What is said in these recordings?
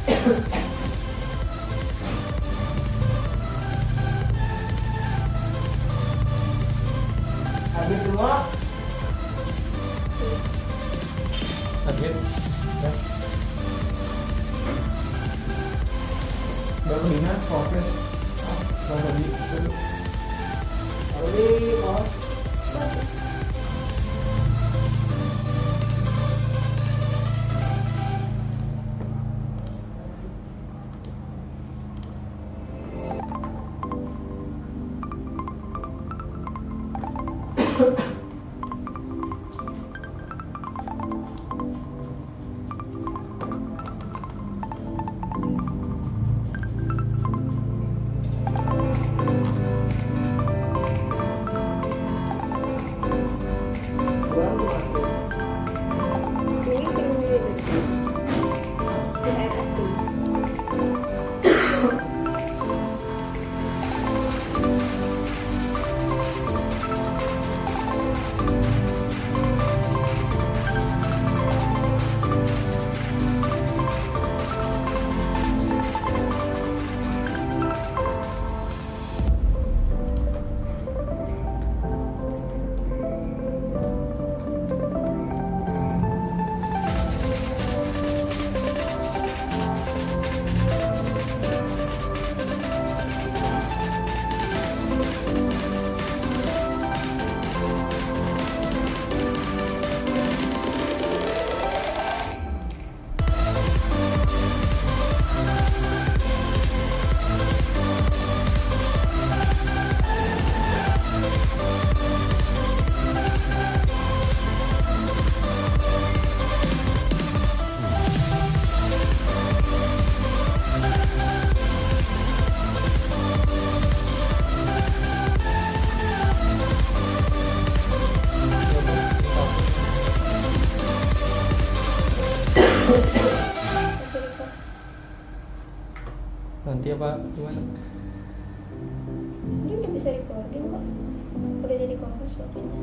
Habis semua. Habis. Ya. Baru ini fokus. Baru di dulu. Habis, bos. Nanti apa gimana? Ini udah bisa recording kok. Udah jadi kompas waktunya.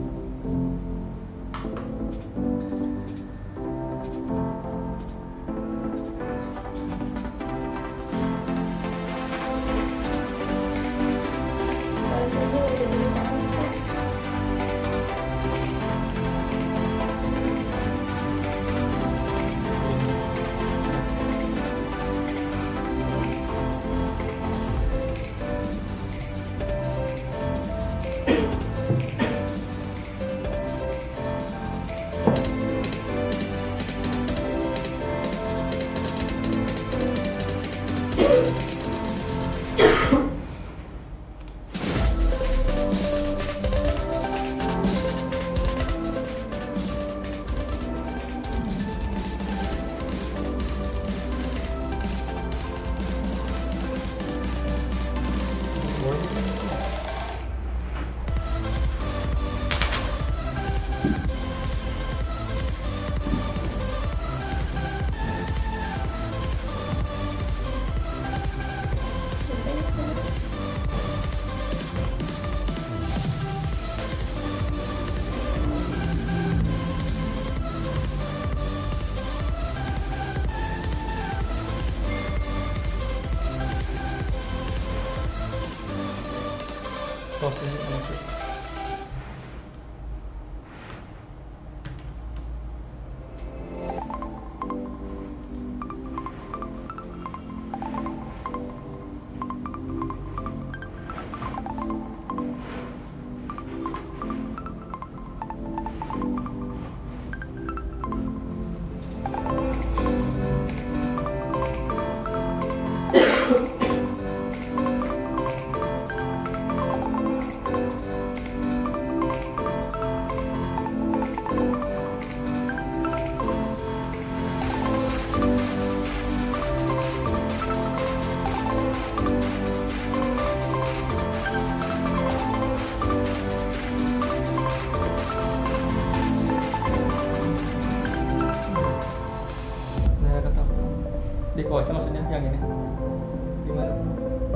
Bahasanya udah minta apa? Proses nanti. Di kos maksudnya yang ini gimana?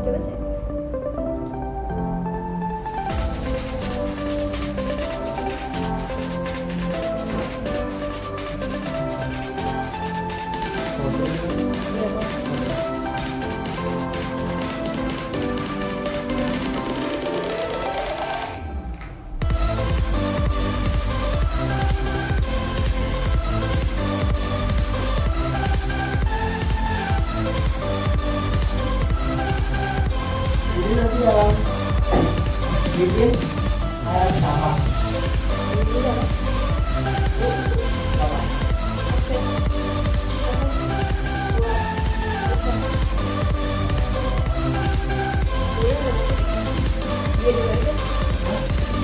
Coba sih. Udah boleh. Jadi nanti yang bikin saya sama Ini udah kan? sama. Oke. Dia udah kan?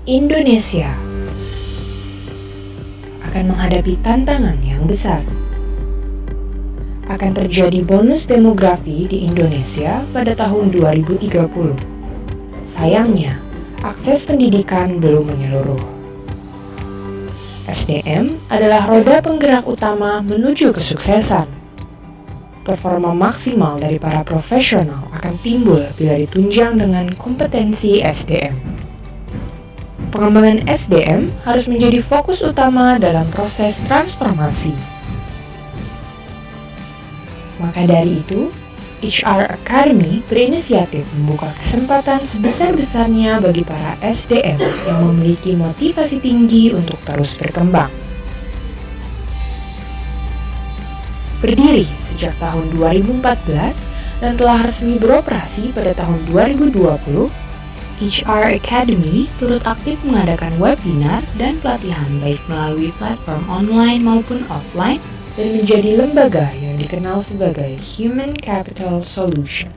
Indonesia akan menghadapi tantangan yang besar. Akan terjadi bonus demografi di Indonesia pada tahun 2030. Sayangnya, akses pendidikan belum menyeluruh. SDM adalah roda penggerak utama menuju kesuksesan. Performa maksimal dari para profesional akan timbul bila ditunjang dengan kompetensi SDM. Pengembangan SDM harus menjadi fokus utama dalam proses transformasi. Maka dari itu, HR Academy berinisiatif membuka kesempatan sebesar-besarnya bagi para SDM yang memiliki motivasi tinggi untuk terus berkembang. Berdiri sejak tahun 2014 dan telah resmi beroperasi pada tahun 2020, HR Academy turut aktif mengadakan webinar dan pelatihan baik melalui platform online maupun offline dan menjadi lembaga yang dikenal sebagai Human Capital Solution.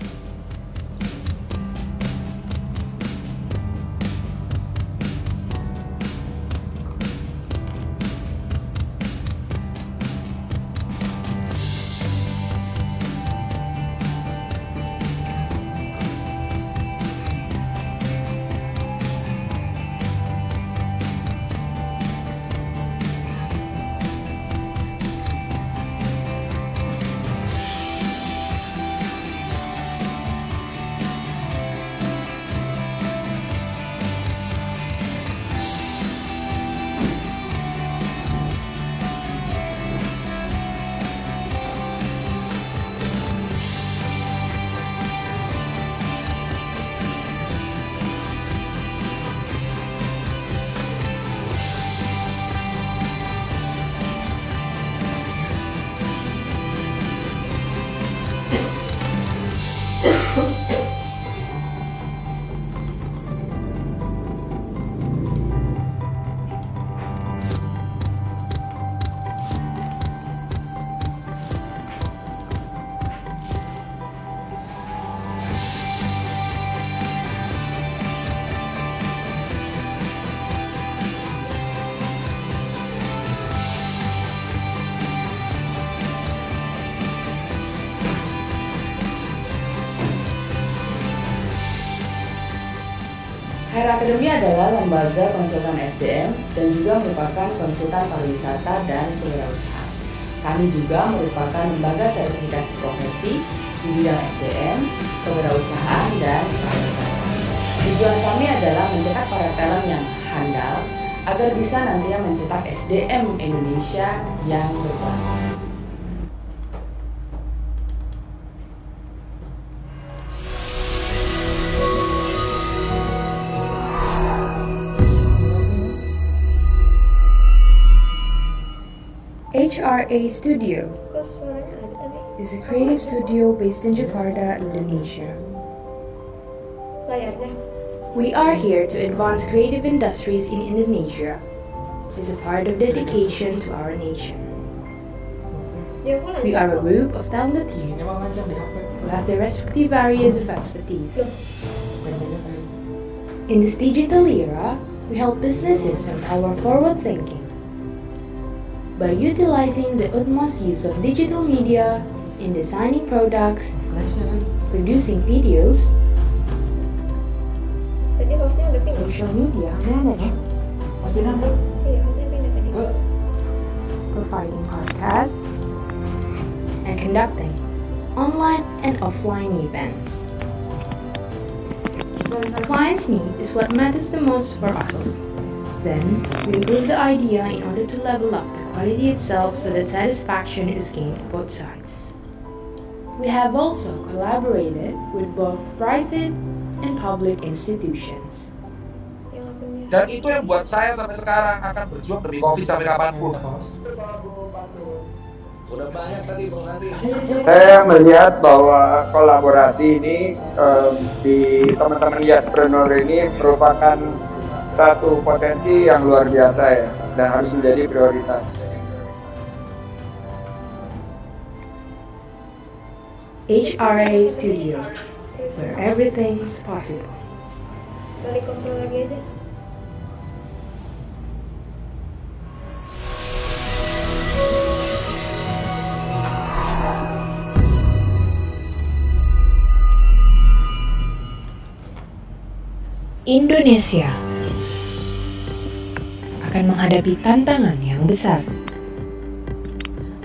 HR Academy adalah lembaga konsultan SDM dan juga merupakan konsultan pariwisata dan kewirausahaan. Kami juga merupakan lembaga sertifikasi profesi di bidang SDM, kewirausahaan, dan pariwisata. Tujuan kami adalah mencetak para talent yang handal agar bisa nantinya mencetak SDM Indonesia yang berkualitas. HRA Studio Kok suaranya ada tapi is a creative studio based in Jakarta, Indonesia. layarnya? We are here to advance creative industries in Indonesia. It's a part of dedication to our nation. Ya aku lanjut. We are a group of talented youth Ini mah macam di HP. who have their respective areas of expertise. In this digital era, we help businesses empower forward thinking. By utilizing the utmost use of digital media in designing products, Kelasnya kan? producing videos, Tadi hostnya udah pindah. social media management, Masih nambah? Iya, hostnya pindah tadi. providing podcasts, and conducting online and offline events. Clients' need is what matters the most for us. Then, we improve the idea in order to level up the quality itself so that satisfaction is gained both sides. We have also collaborated with both private and public institutions. Yang punya. Dan itu yang buat saya sampai sekarang akan berjuang demi COVID sampai kapanpun. Udah banyak tadi Bang Andi. Saya melihat bahwa kolaborasi ini di teman-teman Yaspreneur ini merupakan satu potensi yang luar biasa ya, dan harus menjadi prioritas. HRA Studio, where everything's possible. Balik kontrol lagi aja. Indonesia akan menghadapi tantangan yang besar.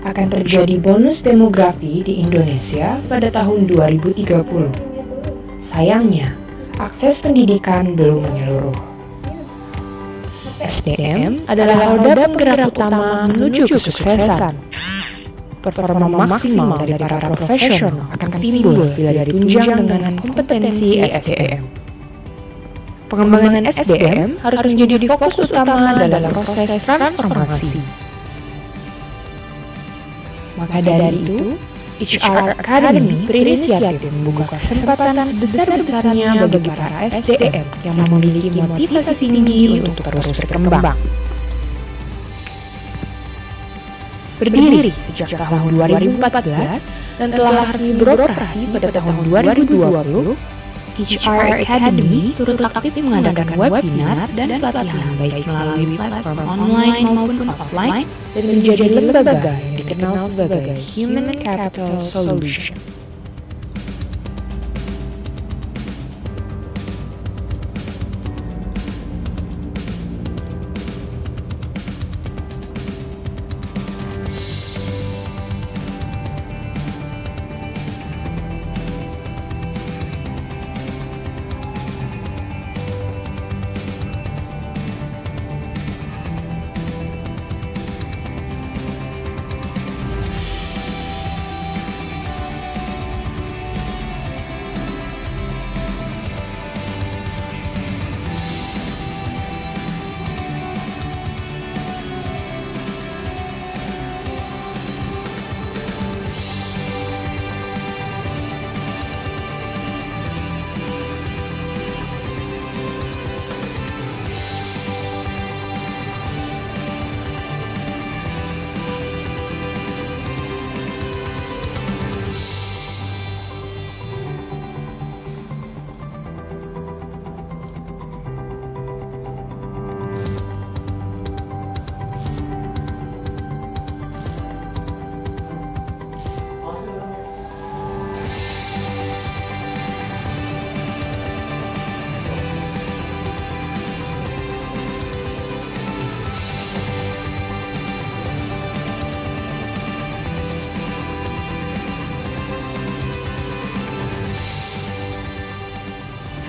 Akan terjadi bonus demografi di Indonesia pada tahun 2030. Sayangnya, akses pendidikan belum menyeluruh. SDM adalah roda penggerak utama menuju kesuksesan. Performa maksimal dari para profesional akan timbul bila ditunjang dengan kompetensi SDM. Pengembangan SDM harus menjadi fokus utama dalam proses transformasi. Maka dari itu, HR Academy berinisiatif membuka kesempatan sebesar-besarnya bagi para SDM yang memiliki motivasi tinggi untuk terus berkembang. Berdiri sejak tahun 2014 dan telah resmi beroperasi pada tahun 2020, HR Academy turut aktif mengadakan webinar dan pelatihan baik melalui platform online maupun offline dan menjadi lembaga yang dikenal sebagai Human Capital Solution.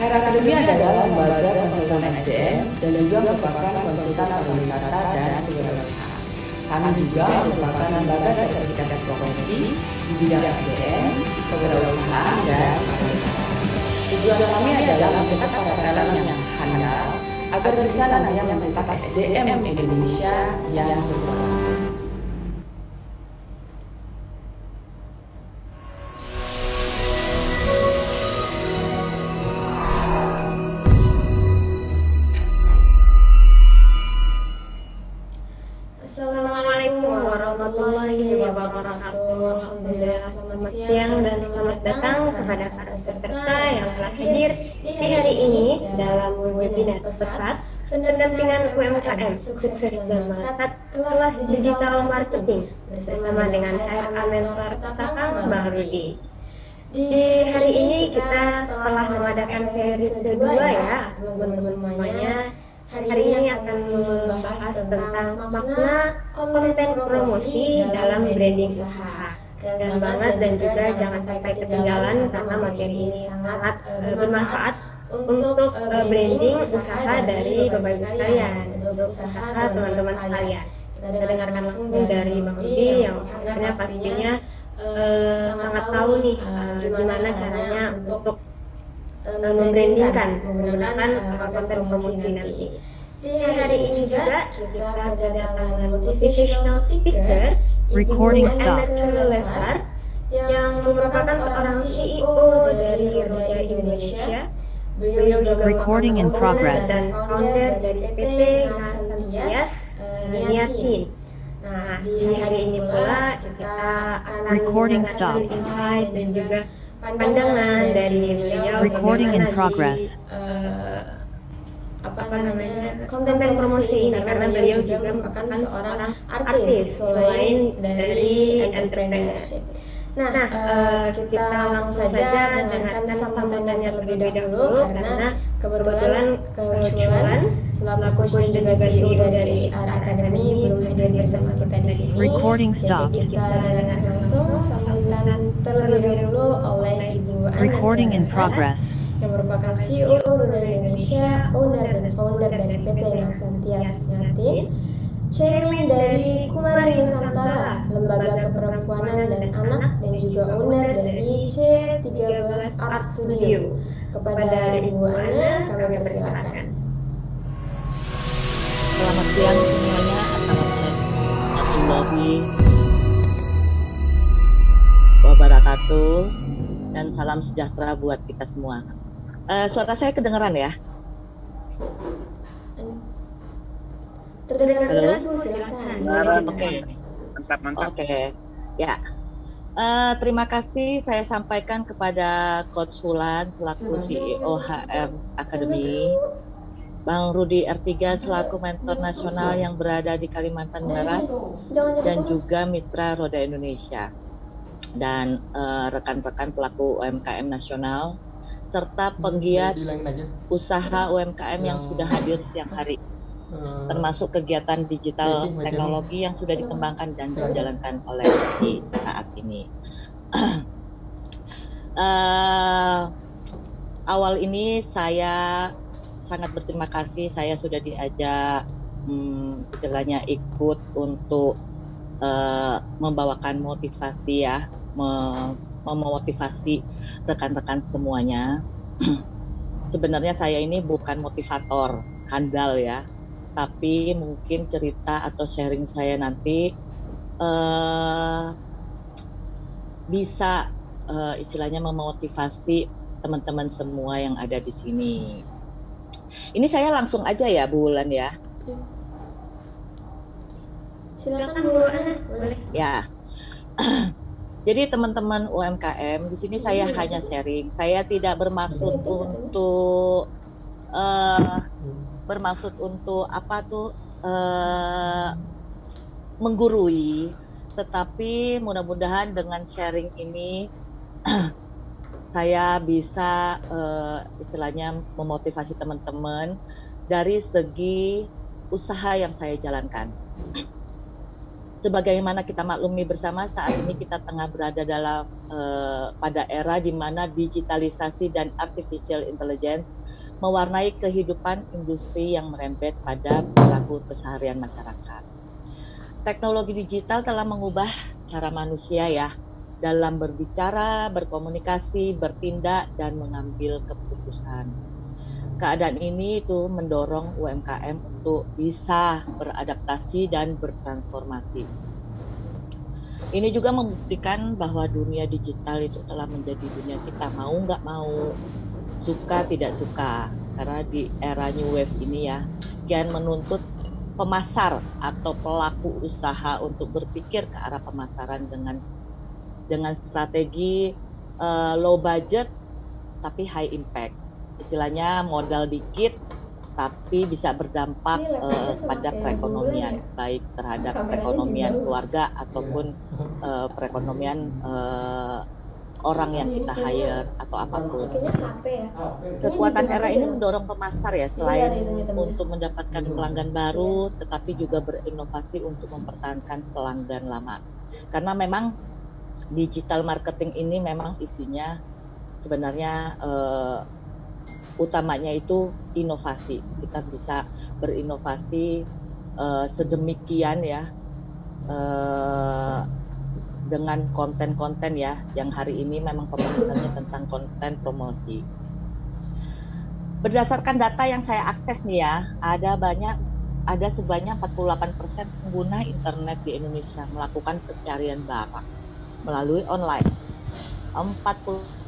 HR Academy adalah lembaga konsultan SDM dan juga merupakan konsultan pariwisata dan kewirausahaan. Kami juga merupakan lembaga sertifikasi profesi di bidang SDM, kewirausahaan, dan pariwisata. Tujuan kami adalah mencetak para talent yang handal agar bisa nantinya mencetak SDM Indonesia yang berkualitas. Assalamualaikum warahmatullahi wabarakatuh. Alhamdulillah, selamat siang dan selamat datang kepada para peserta yang telah hadir di hari ini dalam webinar pesat pendampingan UMKM sukses dan melesat kelas digital marketing bersama dengan HRA Mentor Takang Bang Rudi. Di hari ini kita telah mengadakan seri kedua ya teman-teman semuanya. Hari ini akan membahas tentang makna konten promosi dalam branding usaha. keren banget, dan juga jangan sampai ketinggalan karena materi ini sangat bermanfaat untuk branding usaha dari Bapak Ibu sekalian, usaha teman-teman sekalian. Kita dengarkan langsung dari Bang Rudi yang usahanya pastinya sangat tahu nih gimana caranya untuk membrandingkan menggunakan konten promosi nanti. Di hari ini juga kita kedatangan motivational speaker Recording Ibu stop. Annette Lesar yang merupakan seorang CEO dari Roda Indonesia. Beliau juga Recording in progress. dan founder dari PT Gasantias Niatin. Nah, di hari ini pula kita akan Recording mendengarkan stop. insight dan juga pandangan dari beliau Recording in bagaimana progress. konten promosi ini, karena beliau juga merupakan seorang artis selain dari entrepreneurship. Nah, kita langsung saja dengarkan sambutannya terlebih dahulu karena kebetulan Coach selaku coach dan juga CEO dari HR Academy belum hadir bersama kita di sini. Recording stopped. Jadi kita dengarkan langsung sambutan terlebih dahulu oleh Ibu Annette Recording in Lesar, progress. yang merupakan CEO Roda Indonesia, owner dan founder dari PT Gasantias Niatin, Chairman dari Kumari Nusantara, Lembaga Keperempuanan dan Anak, dan juga owner dari C13 Art Studio. Kepada Ibu Ana, kami persilakan. Selamat siang semuanya. Assalamualaikum warahmatullahi wabarakatuh, dan salam sejahtera buat kita semua. Suara saya kedengeran ya? Terdengar Halo? jelas, Bu, silakan. Oke. Mantap. Oke, ya. Terima kasih saya sampaikan kepada Coach Wulan selaku CEO HR Academy, Bang Rudi R3 selaku mentor nasional yang berada di Kalimantan Barat, dan juga Mitra Roda Indonesia, dan rekan-rekan pelaku UMKM nasional, serta penggiat Dihilangin aja. usaha UMKM yang sudah hadir siang hari, termasuk kegiatan digital teknologi yang sudah dikembangkan dan dijalankan oleh di saat ini. Awal ini saya sangat berterima kasih, saya sudah diajak istilahnya ikut untuk membawakan motivasi ya, memotivasi rekan-rekan semuanya. Sebenarnya saya ini bukan motivator handal ya, tapi mungkin cerita atau sharing saya nanti bisa istilahnya memotivasi teman-teman semua yang ada di sini. Ini saya langsung aja ya, Bu Wulan ya. Silakan Bu Ana, boleh. Ya. Jadi teman-teman UMKM, di sini saya hanya sharing. Saya tidak bermaksud untuk menggurui, tetapi mudah-mudahan dengan sharing ini saya bisa istilahnya memotivasi teman-teman dari segi usaha yang saya jalankan. Sebagaimana kita maklumi bersama, saat ini kita tengah berada dalam pada era di mana digitalisasi dan artificial intelligence mewarnai kehidupan industri yang merembet pada perilaku keseharian masyarakat. Teknologi digital telah mengubah cara manusia ya dalam berbicara, berkomunikasi, bertindak, dan mengambil keputusan. Keadaan ini itu mendorong UMKM untuk bisa beradaptasi dan bertransformasi. Ini juga membuktikan bahwa dunia digital itu telah menjadi dunia kita, mau nggak mau, suka tidak suka. Karena di era new wave ini ya, kian menuntut pemasar atau pelaku usaha untuk berpikir ke arah pemasaran dengan strategi low budget tapi high impact. Istilahnya modal dikit tapi bisa berdampak pada perekonomian, baik terhadap perekonomian keluarga ataupun perekonomian orang yang kita hire atau apapun. Kekuatan era ini mendorong pemasar ya, selain untuk mendapatkan pelanggan baru, tetapi juga berinovasi untuk mempertahankan pelanggan lama. Karena memang digital marketing ini memang isinya sebenarnya utamanya itu inovasi. Kita bisa berinovasi sedemikian ya dengan konten-konten ya, yang hari ini memang pembahasannya tentang konten promosi. Berdasarkan data yang saya akses nih ya, ada sebanyak 48% pengguna internet di Indonesia melakukan pencarian barang melalui online. 40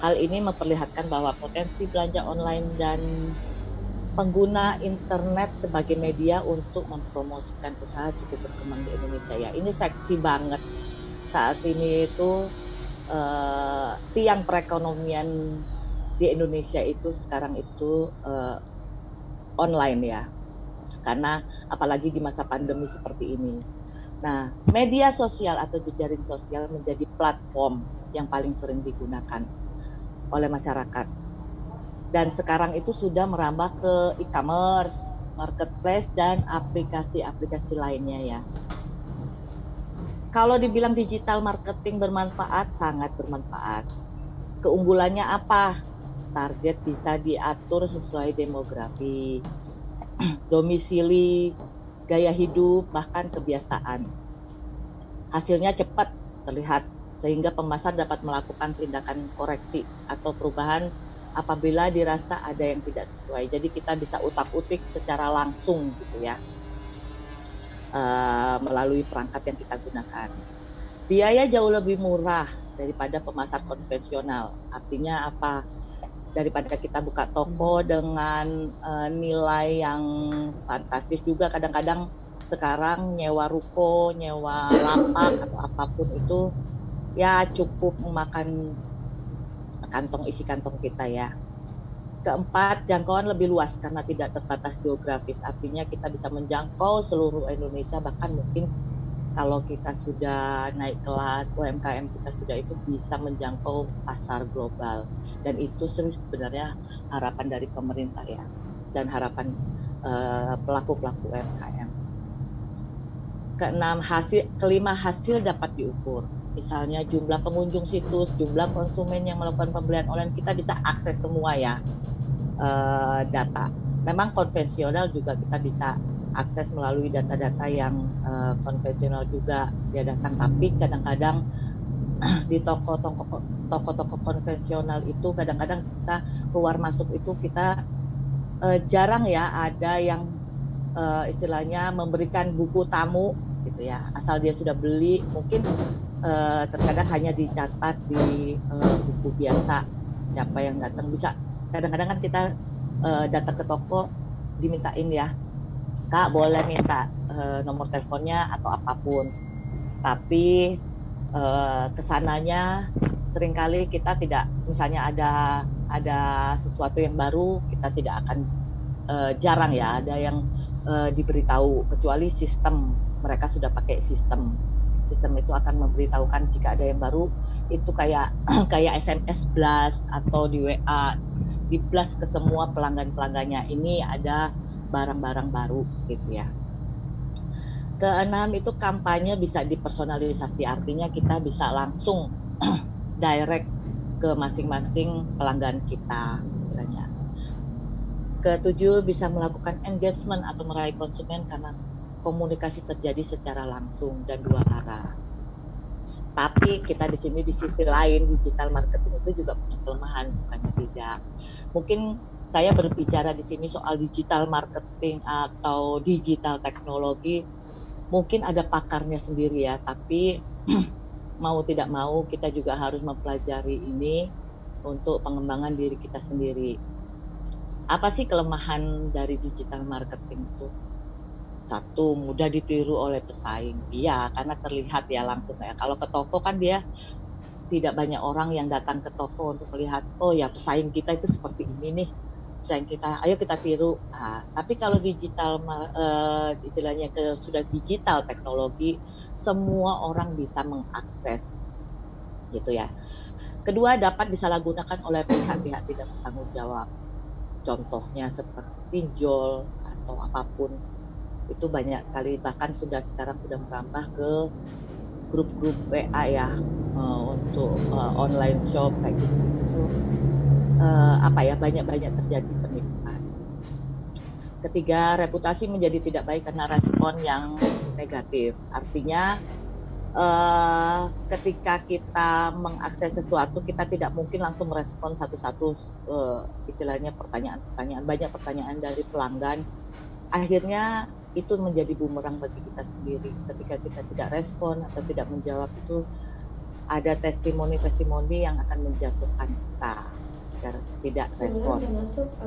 Hal ini memperlihatkan bahwa potensi belanja online dan pengguna internet sebagai media untuk mempromosikan usaha cukup berkembang di Indonesia ya. Ini seksi banget. Saat ini itu tiang perekonomian di Indonesia itu sekarang itu online ya. Karena apalagi di masa pandemi seperti ini. Nah, media sosial atau jejaring sosial menjadi platform yang paling sering digunakan oleh masyarakat. Dan sekarang itu sudah merambah ke e-commerce, marketplace, dan aplikasi-aplikasi lainnya ya. Kalau dibilang digital marketing bermanfaat, sangat bermanfaat. Keunggulannya apa? Target bisa diatur sesuai demografi, domisili, gaya hidup, bahkan kebiasaan. Hasilnya cepat terlihat, sehingga pemasar dapat melakukan tindakan koreksi atau perubahan apabila dirasa ada yang tidak sesuai. Jadi kita bisa utak-utik secara langsung gitu ya, melalui perangkat yang kita gunakan. Biaya jauh lebih murah daripada pemasar konvensional. Artinya apa? Daripada kita buka toko dengan nilai yang fantastis, juga kadang-kadang sekarang nyewa ruko, nyewa lapak atau apapun itu ya cukup memakan isi kantong kita ya. Keempat, jangkauan lebih luas karena tidak terbatas geografis. Artinya kita bisa menjangkau seluruh Indonesia, bahkan mungkin kalau kita sudah naik kelas, UMKM kita sudah itu bisa menjangkau pasar global. Dan itu sebenarnya harapan dari pemerintah ya, dan harapan pelaku-pelaku UMKM. Kelima, hasil dapat diukur. Misalnya jumlah pengunjung situs, jumlah konsumen yang melakukan pembelian online, kita bisa akses semua ya data. Memang konvensional juga kita bisa akses melalui data-data yang konvensional juga dia datang, tapi kadang-kadang di toko-toko konvensional itu kadang-kadang kita keluar masuk itu kita jarang ya ada yang istilahnya memberikan buku tamu gitu ya, asal dia sudah beli mungkin terkadang hanya dicatat di buku biasa siapa yang datang. Bisa kadang-kadang kan kita datang ke toko dimintain ya, Kak boleh minta nomor teleponnya atau apapun, tapi kesananya seringkali kita tidak, misalnya ada sesuatu yang baru kita tidak akan jarang ya ada yang diberitahu, kecuali sistem mereka sudah pakai sistem itu akan memberitahukan jika ada yang baru, itu kayak SMS blast atau di WA di blast ke semua pelanggan-pelanggannya, ini ada barang-barang baru gitu ya. Keenam, itu kampanye bisa dipersonalisasi, artinya kita bisa langsung direct ke masing-masing pelanggan kita istilahnya. Ketujuh, bisa melakukan engagement atau meraih konsumen karena komunikasi terjadi secara langsung dan dua arah. Tapi kita di sini di sisi lain digital marketing itu juga punya kelemahan, bukannya tidak. Mungkin saya berbicara di sini soal digital marketing atau digital teknologi, mungkin ada pakarnya sendiri ya, tapi mau tidak mau kita juga harus mempelajari ini untuk pengembangan diri kita sendiri. Apa sih kelemahan dari digital marketing itu? Satu, mudah ditiru oleh pesaing. Iya, karena terlihat ya langsung ya. Kalau ke toko kan dia tidak banyak orang yang datang ke toko untuk melihat, oh ya pesaing kita itu seperti ini nih. desain kita, ayo kita tiru. Nah, tapi kalau digital, istilahnya sudah digital teknologi, semua orang bisa mengakses, gitu ya. Kedua, dapat disalahgunakan oleh pihak-pihak tidak bertanggung jawab. Contohnya seperti pinjol atau apapun, itu banyak sekali. Bahkan sekarang sudah merambah ke grup-grup WA ya, untuk online shop kayak gitu-gitu. Banyak terjadi penipuan. Ketiga, reputasi menjadi tidak baik karena respon yang negatif. Artinya ketika kita mengakses sesuatu, kita tidak mungkin langsung merespon satu-satu, istilahnya pertanyaan-pertanyaan, banyak pertanyaan dari pelanggan. Akhirnya itu menjadi bumerang bagi kita sendiri. Ketika kita tidak respon atau tidak menjawab, itu ada testimoni-testimoni yang akan menjatuhkan kita ketika tidak respon.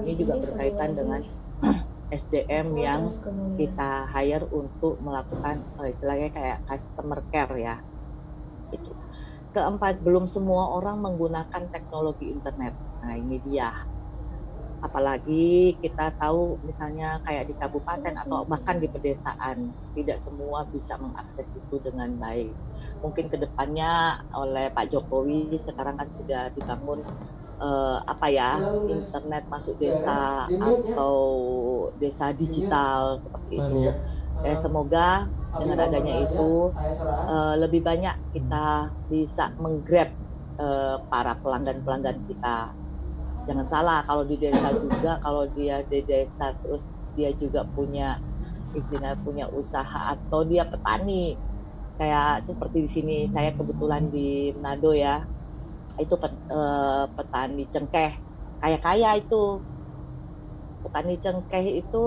Ini juga berkaitan dengan SDM yang kita hire untuk melakukan istilahnya kayak customer care ya. Itu. Keempat, belum semua orang menggunakan teknologi internet. Nah, ini dia. Apalagi kita tahu misalnya kayak di kabupaten atau bahkan di pedesaan, tidak semua bisa mengakses itu dengan baik. Mungkin kedepannya oleh Pak Jokowi sekarang kan sudah dibangun internet masuk desa atau desa digital seperti itu. Semoga dengan adanya itu lebih banyak kita bisa menggrab para pelanggan-pelanggan kita. Jangan salah, kalau di desa juga, kalau dia di desa terus dia juga punya usaha atau dia petani. Kayak seperti di sini, saya kebetulan di Manado ya, itu petani cengkeh, kaya itu. Petani cengkeh itu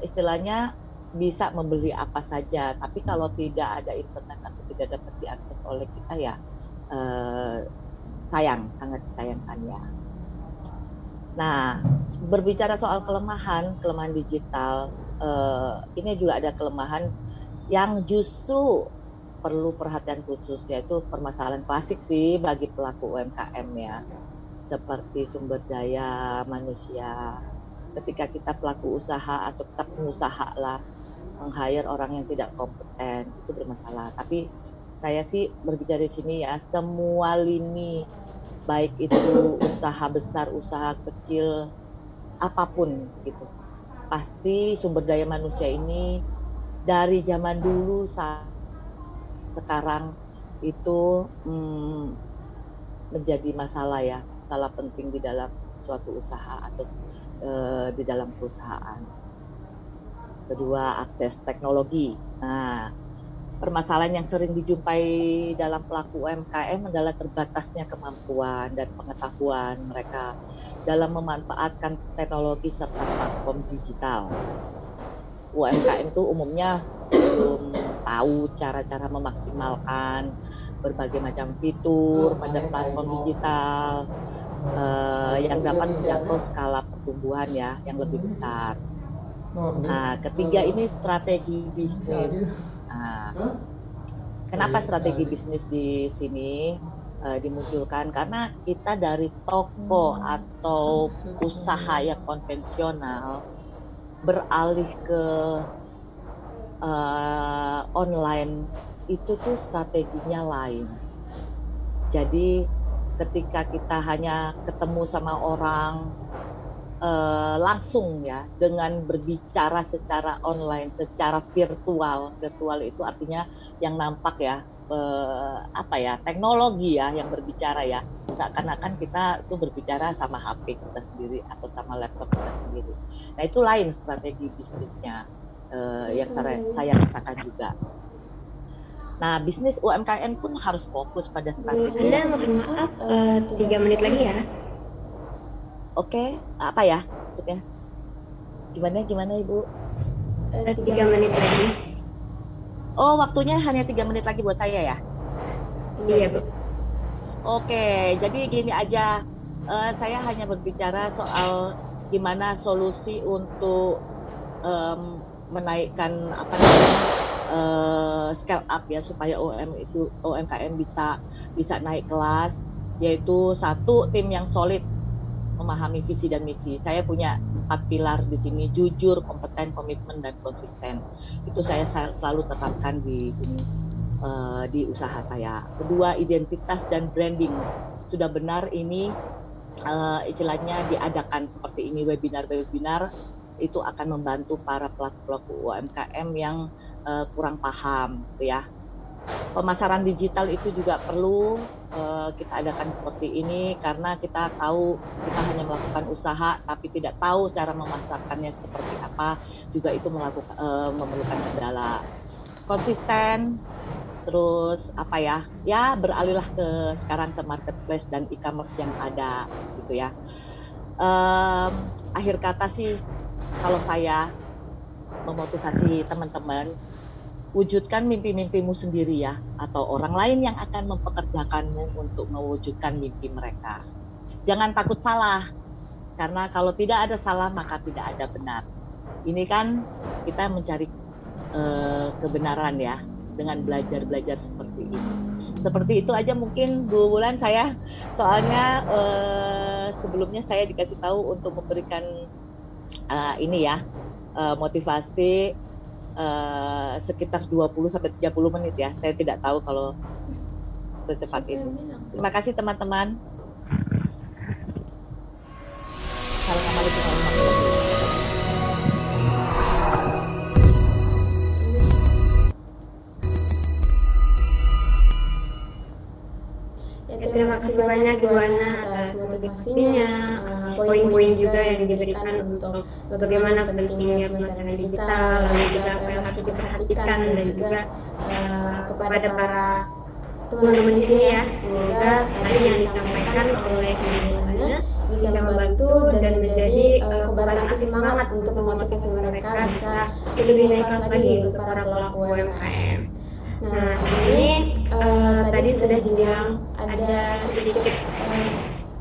istilahnya bisa membeli apa saja, tapi kalau tidak ada internet atau tidak dapat diakses oleh kita ya sangat disayangkan ya. Nah, berbicara soal kelemahan digital, ini juga ada kelemahan yang justru perlu perhatian khusus, yaitu permasalahan klasik sih bagi pelaku UMKM ya, seperti sumber daya manusia. Ketika kita pelaku usaha atau kita pengusaha lah, meng-hire orang yang tidak kompeten, itu bermasalah. Tapi saya sih berbicara di sini ya, semua lini, baik itu usaha besar, usaha kecil, apapun gitu, pasti sumber daya manusia ini dari zaman dulu sekarang itu menjadi masalah ya, masalah penting di dalam suatu usaha atau di dalam perusahaan. Kedua, akses teknologi. Nah, permasalahan yang sering dijumpai dalam pelaku UMKM adalah terbatasnya kemampuan dan pengetahuan mereka dalam memanfaatkan teknologi serta platform digital. UMKM itu umumnya belum tahu cara-cara memaksimalkan berbagai macam fitur pada platform digital yang dapat menjangkau skala pertumbuhan ya yang lebih besar. Nah, ketiga ini strategi bisnis. Nah, kenapa strategi bisnis di sini dimunculkan? Karena kita dari toko atau usaha yang konvensional beralih ke online, itu tuh strateginya lain. Jadi ketika kita hanya ketemu sama orang langsung ya, dengan berbicara secara online, secara virtual itu artinya yang nampak ya, teknologi ya yang berbicara ya, seakan-akan kita itu berbicara sama HP kita sendiri atau sama laptop kita sendiri. Nah, itu lain strategi bisnisnya yang saya rasakan juga. Nah, bisnis UMKM pun harus fokus pada strategi. Anda mohon maaf, 3 menit lagi ya. Oke, apa ya maksudnya? Gimana Ibu? 3 menit lagi. Oh, waktunya hanya 3 menit lagi buat saya ya? Iya, Bu. Oke, jadi gini aja, saya hanya berbicara soal gimana solusi untuk menaikkan scale up ya, supaya UMKM bisa naik kelas, yaitu satu, tim yang solid. memahami visi dan misi. Saya punya 4 pilar di sini: jujur, kompeten, komitmen, dan konsisten. Itu saya selalu tetapkan di sini di usaha saya. Kedua, identitas dan branding. Sudah benar ini istilahnya diadakan seperti ini, webinar-webinar itu akan membantu para pelaku-pelaku UMKM yang kurang paham, gitu ya. Pemasaran digital itu juga perlu kita adakan seperti ini karena kita tahu kita hanya melakukan usaha tapi tidak tahu cara memasarkannya seperti apa, juga itu memerlukan kendala. Konsisten, terus apa ya beralihlah sekarang ke marketplace dan e-commerce yang ada, gitu ya. Akhir kata sih, kalau saya memotivasi teman-teman, wujudkan mimpi-mimpimu sendiri ya, atau orang lain yang akan mempekerjakanmu untuk mewujudkan mimpi mereka. Jangan takut salah, karena kalau tidak ada salah maka tidak ada benar. Ini kan kita mencari kebenaran ya, dengan belajar seperti ini. Seperti itu aja mungkin Bu Wulan saya, soalnya sebelumnya saya dikasih tahu untuk memberikan ini ya, motivasi sekitar 20-30 menit ya. Saya tidak tahu kalau secepat itu. Terima kasih teman-teman. Assalamualaikum warahmatullahi wabarakatuh. Terima kasih banyak Ibu Ana atas motivasinya, poin-poin juga yang diberikan untuk bagaimana pentingnya pemasaran digital, lalu juga apa yang harus diperhatikan, dan juga kepada para teman-teman di sini ya. Semoga tadi yang disampaikan oleh Ibu Ana bisa membantu dan menjadi kobaran api semangat untuk memotivasi mereka bisa lebih naik kelas lagi untuk para pelaku UMKM. Nah, di sini tadi sudah dibilang ada sedikit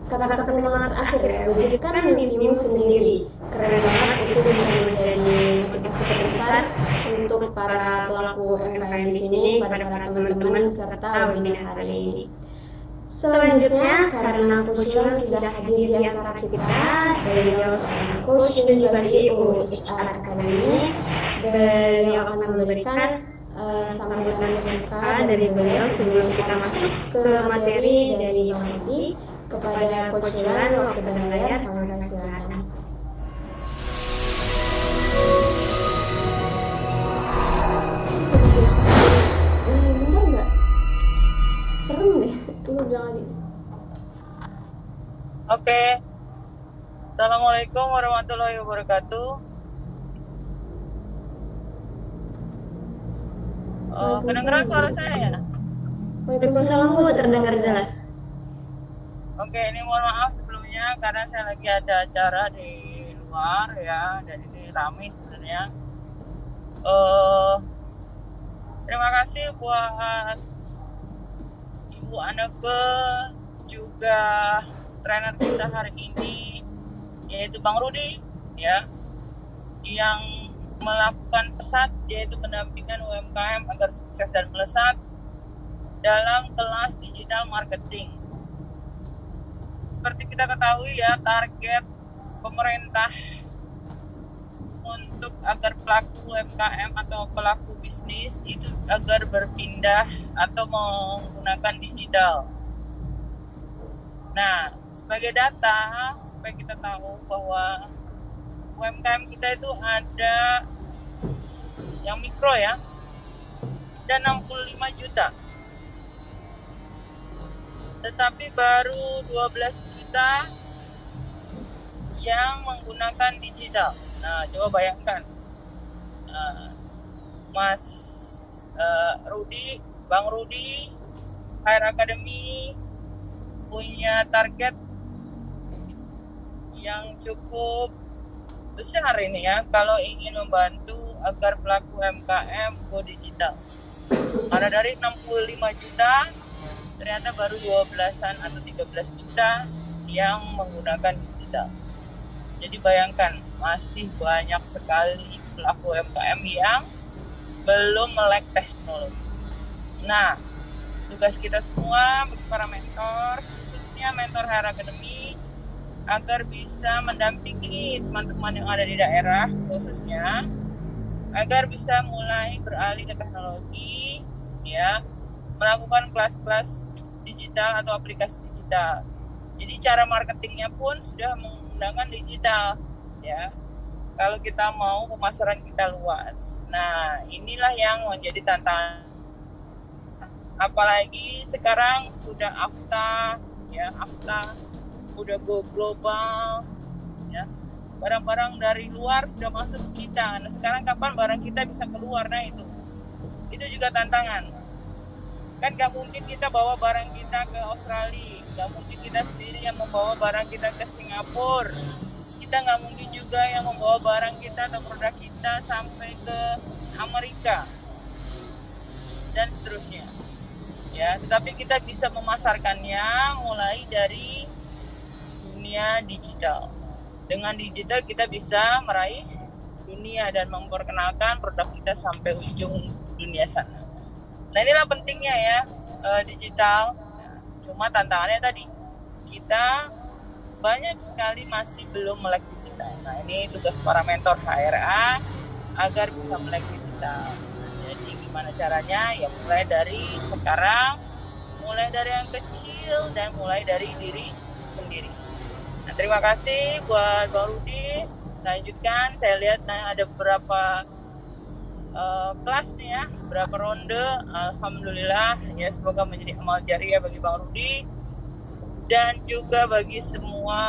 kata-kata penyemangat akhir ya, wujudkan mimpimu sendiri. Keren banget, itu bisa menjadi motivasi terbesar untuk para pelaku UMKM di sini, kepada para teman-teman serta webinar hari ini. Selanjutnya, karena Coach Wulan sudah hadir di antara kita, beliau seorang coach dan juga CEO HR Academy, beliau akan memberikan sambutan pembuka dari beliau sebelum kita masuk ke materi dari yang tadi. Kepada Coach Wulan, waktu dan layar kami persilakan. Bener nggak? Serem deh, lu bilang lagi. Oke. Assalamualaikum warahmatullahi wabarakatuh. Kedengeran suara saya ya? Waalaikumsalam Bu, terdengar jelas. Oke, ini mohon maaf sebelumnya karena saya lagi ada acara di luar ya, dan ini ramai sebenarnya. Terima kasih buat Ibu Anneke, juga trainer kita hari ini, yaitu Bang Rudi ya, yang melakukan pesat, yaitu pendampingan UMKM agar sukses dan melesat dalam kelas digital marketing. Seperti kita ketahui ya, target pemerintah untuk agar pelaku UMKM atau pelaku bisnis itu agar berpindah atau menggunakan digital. Nah, sebagai data, supaya kita tahu bahwa UMKM kita itu ada yang mikro ya, dan 65 juta. Tetapi baru 12 juta yang menggunakan digital. Nah, coba bayangkan. Mas Rudi, Bang Rudi, HR Academy punya target yang cukup besar ini ya, kalau ingin membantu agar pelaku UMKM go digital. Karena dari 65 juta, ternyata baru 12-an atau 13 juta yang menggunakan digital. Jadi bayangkan, masih banyak sekali pelaku UMKM yang belum melek teknologi. Nah, tugas kita semua bagi para mentor, khususnya mentor HR Academy, agar bisa mendampingi teman-teman yang ada di daerah khususnya agar bisa mulai beralih ke teknologi, ya, melakukan kelas-kelas digital atau aplikasi digital. Jadi cara marketingnya pun sudah menggunakan digital, ya. Kalau kita mau pemasaran kita luas. Nah, inilah yang menjadi tantangan. Apalagi sekarang sudah AFTA, ya, AFTA udah go global, ya. Barang-barang dari luar sudah masuk ke kita. Nah, sekarang kapan barang kita bisa keluar? Nah, itu juga tantangan. Kan gak mungkin kita bawa barang kita ke Australia, gak mungkin kita sendiri yang membawa barang kita ke Singapura, kita gak mungkin juga yang membawa barang kita atau produk kita sampai ke Amerika dan seterusnya, ya. Tetapi kita bisa memasarkannya mulai dari dunia digital. Dengan digital kita bisa meraih dunia dan memperkenalkan produk kita sampai ujung dunia sana. Nah, inilah pentingnya ya digital. Nah, cuma tantangannya tadi kita banyak sekali masih belum melek digital. Nah, ini tugas para mentor HRA agar bisa melek digital. Jadi gimana caranya? Ya mulai dari sekarang, mulai dari yang kecil dan mulai dari diri sendiri. Nah, terima kasih buat Bang Rudi. Lanjutkan, saya lihat ada beberapa kelas nih ya, beberapa ronde. Alhamdulillah ya, semoga menjadi amal jariah bagi Bang Rudi dan juga bagi semua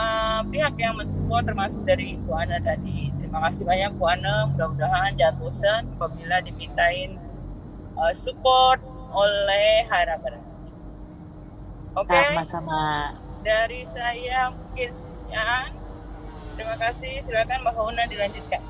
pihak yang mensupport, termasuk dari Bu Ana tadi. Terima kasih banyak Bu Ana, mudah-mudahan jangan bosan apabila dimintain support oleh HRA. Oke. Sama-sama. Dari saya mungkin sekian. Terima kasih. Silakan Mbak Hona dilanjutkan.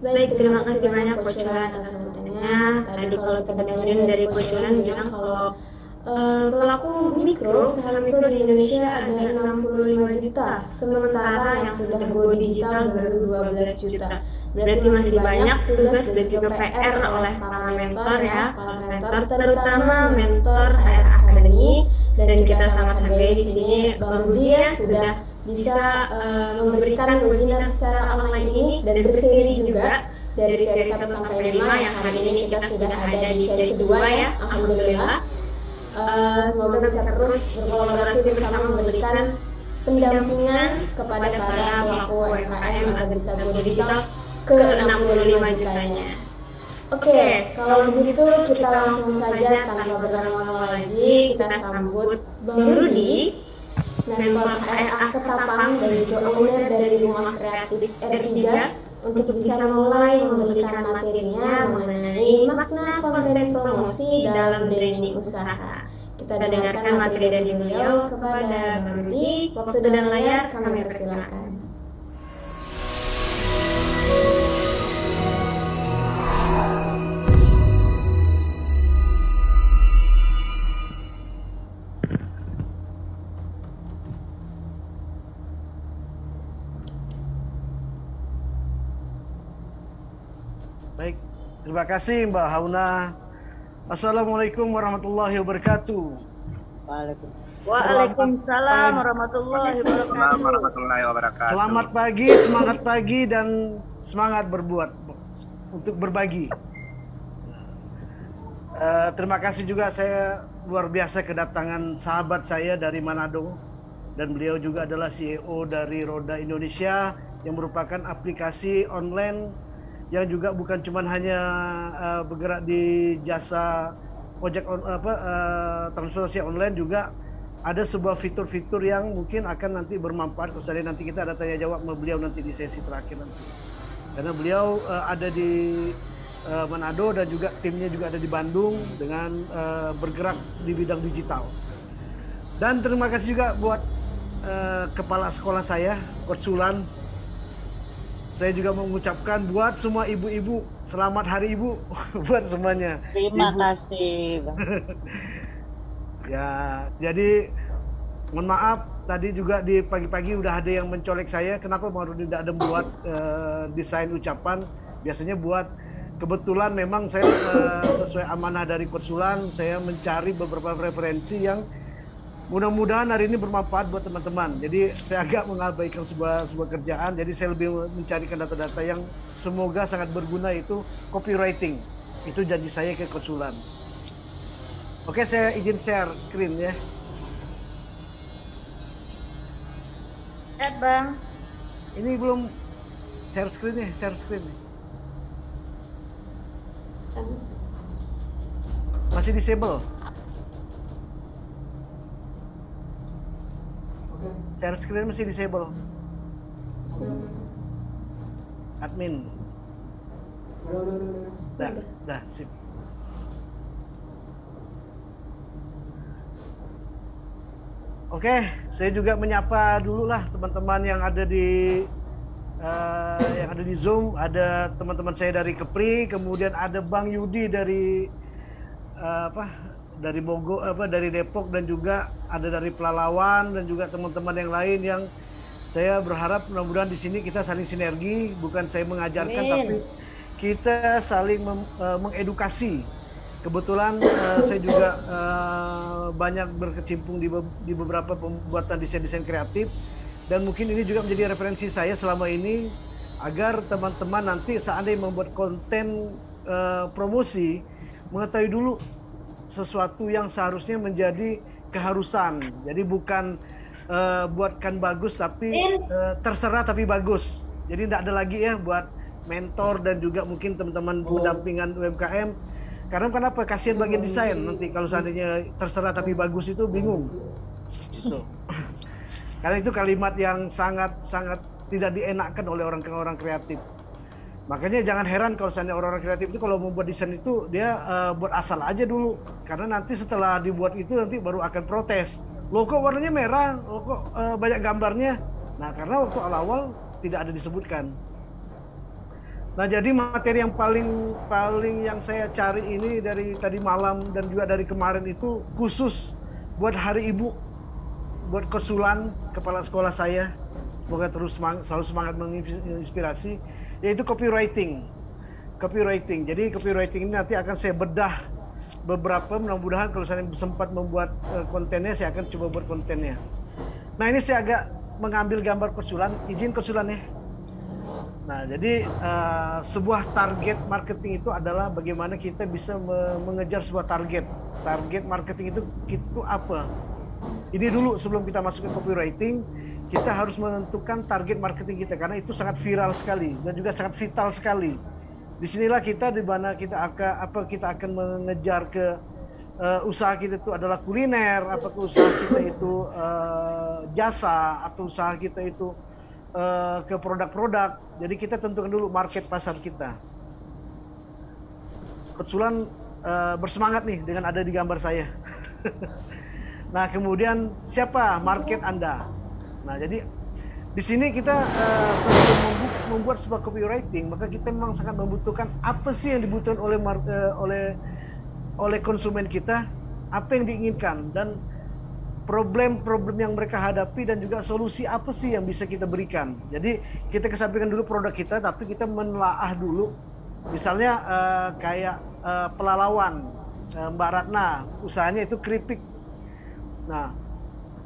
Baik, terima kasih banyak Coach Ulan atas sambutannya. Tadi kalau kita dengerin dari Coach Ulan bilang kalau pelaku mikro, usaha mikro di Indonesia ada 65 juta, sementara yang sudah go digital baru 12 juta. Berarti masih banyak tugas dan juga PR oleh para mentor ya, para mentor, terutama mentor HR Academy. Dan kita sangat hargai di sini Bang Rudi ya, sudah bisa memberikan webinar secara online ini dan berseri juga dari seri 1 sampai 5 yang hari ini kita sudah ada di seri kedua ya, alhamdulillah. Semoga bisa terus berkolaborasi bersama memberikan pendampingan kepada para pelaku UMKM agar bisa go digital ke 65 jutanya. Oke, kalau begitu kita langsung saja tanpa berlama-lama lagi kita sambut Bang Rudi, mentor HRA Ketapang dan juga owner dari Rumah Kreatif R3 untuk bisa mulai memberikan materinya mengenai makna konten promosi dalam branding usaha. Kita dengarkan materi dari beliau kepada Bang Rudi. Waktu dan layar kami persilakan. Baik, terima kasih Mbak Hauna. Assalamualaikum warahmatullahi wabarakatuh. Waalaikumsalam warahmatullahi wabarakatuh. Selamat pagi, semangat pagi dan semangat berbuat untuk berbagi. Terima kasih juga, saya luar biasa kedatangan sahabat saya dari Manado dan beliau juga adalah CEO dari Roda Indonesia yang merupakan aplikasi online yang juga bukan cuma hanya bergerak di jasa ojek transportasi online, juga ada sebuah fitur-fitur yang mungkin akan nanti bermanfaat. Kemudian nanti kita ada tanya jawab sama beliau nanti di sesi terakhir nanti, karena beliau ada di Manado dan juga timnya juga ada di Bandung dengan bergerak di bidang digital. Dan terima kasih juga buat kepala sekolah saya, Coach Ulan. Saya juga mengucapkan buat semua ibu-ibu, selamat Hari Ibu buat semuanya. Terima kasih. Ya, jadi mohon maaf tadi juga di pagi-pagi udah ada yang mencolek saya, kenapa baru tidak ada buat desain ucapan. Biasanya buat, kebetulan memang saya sesuai amanah dari konsulan, saya mencari beberapa referensi yang mudah-mudahan hari ini bermanfaat buat teman-teman. Jadi saya agak mengabaikan sebuah kerjaan, jadi saya lebih mencarikan data-data yang semoga sangat berguna, itu copywriting. Itu janji saya ke konsulan. Oke, saya izin share screen ya. Bang. Ini belum share screen nih, share screen. Masih disable. Share screen masih disable. Admin. Dah, sip. Oke, saya juga menyapa dulu lah teman-teman yang ada di Zoom. Ada teman-teman saya dari Kepri, kemudian ada Bang Yudi dari dari Bogor, dari Depok, dan juga ada dari Pelalawan, dan juga teman-teman yang lain yang saya berharap mudah-mudahan di sini kita saling sinergi, bukan saya mengajarkan, tapi kita saling mengedukasi. Kebetulan saya juga banyak berkecimpung di beberapa pembuatan desain-desain kreatif, dan mungkin ini juga menjadi referensi saya selama ini agar teman-teman nanti seandainya membuat konten promosi mengetahui dulu sesuatu yang seharusnya menjadi keharusan. Jadi bukan buatkan bagus tapi terserah tapi bagus. Jadi tidak ada lagi ya buat mentor dan juga mungkin teman-teman pendampingan UMKM. Karena kenapa? Kasihan bagian desain, nanti kalau seandainya terserah tapi bagus itu bingung. Gitu. Karena itu kalimat yang sangat tidak dienakkan oleh orang kreatif. Makanya jangan heran kalau seandainya orang-orang kreatif itu kalau membuat desain itu dia buat asal aja dulu. Karena nanti setelah dibuat itu nanti baru akan protes. Loh kok warnanya merah? Loh kok banyak gambarnya? Nah, karena waktu awal tidak ada disebutkan. Nah, jadi materi yang paling yang saya cari ini dari tadi malam dan juga dari kemarin itu khusus buat Hari Ibu, buat konsulan kepala sekolah saya. Semoga terus selalu semangat menginspirasi, yaitu copywriting. Jadi copywriting ini nanti akan saya bedah beberapa, mudah-mudahan kalau saya sempat membuat kontennya, saya akan coba buat kontennya. Nah, ini saya agak mengambil gambar konsulan, izin konsulan ya. Nah, jadi sebuah target marketing itu adalah bagaimana kita bisa mengejar sebuah target. Target marketing itu apa? Ini dulu sebelum kita masuk ke copywriting, kita harus menentukan target marketing kita karena itu sangat viral sekali dan juga sangat vital sekali. Disinilah kita di mana kita akan mengejar ke usaha kita itu adalah kuliner, apakah usaha kita itu jasa, atau usaha kita itu ke produk-produk. Jadi kita tentukan dulu market pasar kita. Kebetulan bersemangat nih dengan ada di gambar saya. Nah, kemudian siapa market Anda? Nah, jadi di sini kita sebelum membuat sebuah copywriting, maka kita memang sangat membutuhkan apa sih yang dibutuhkan oleh konsumen kita, apa yang diinginkan, dan problem-problem yang mereka hadapi, dan juga solusi apa sih yang bisa kita berikan. Jadi kita kesampingkan dulu produk kita, tapi kita menelaah dulu. Misalnya kayak Pelalawan, Mbak Ratna, usahanya itu keripik. Nah,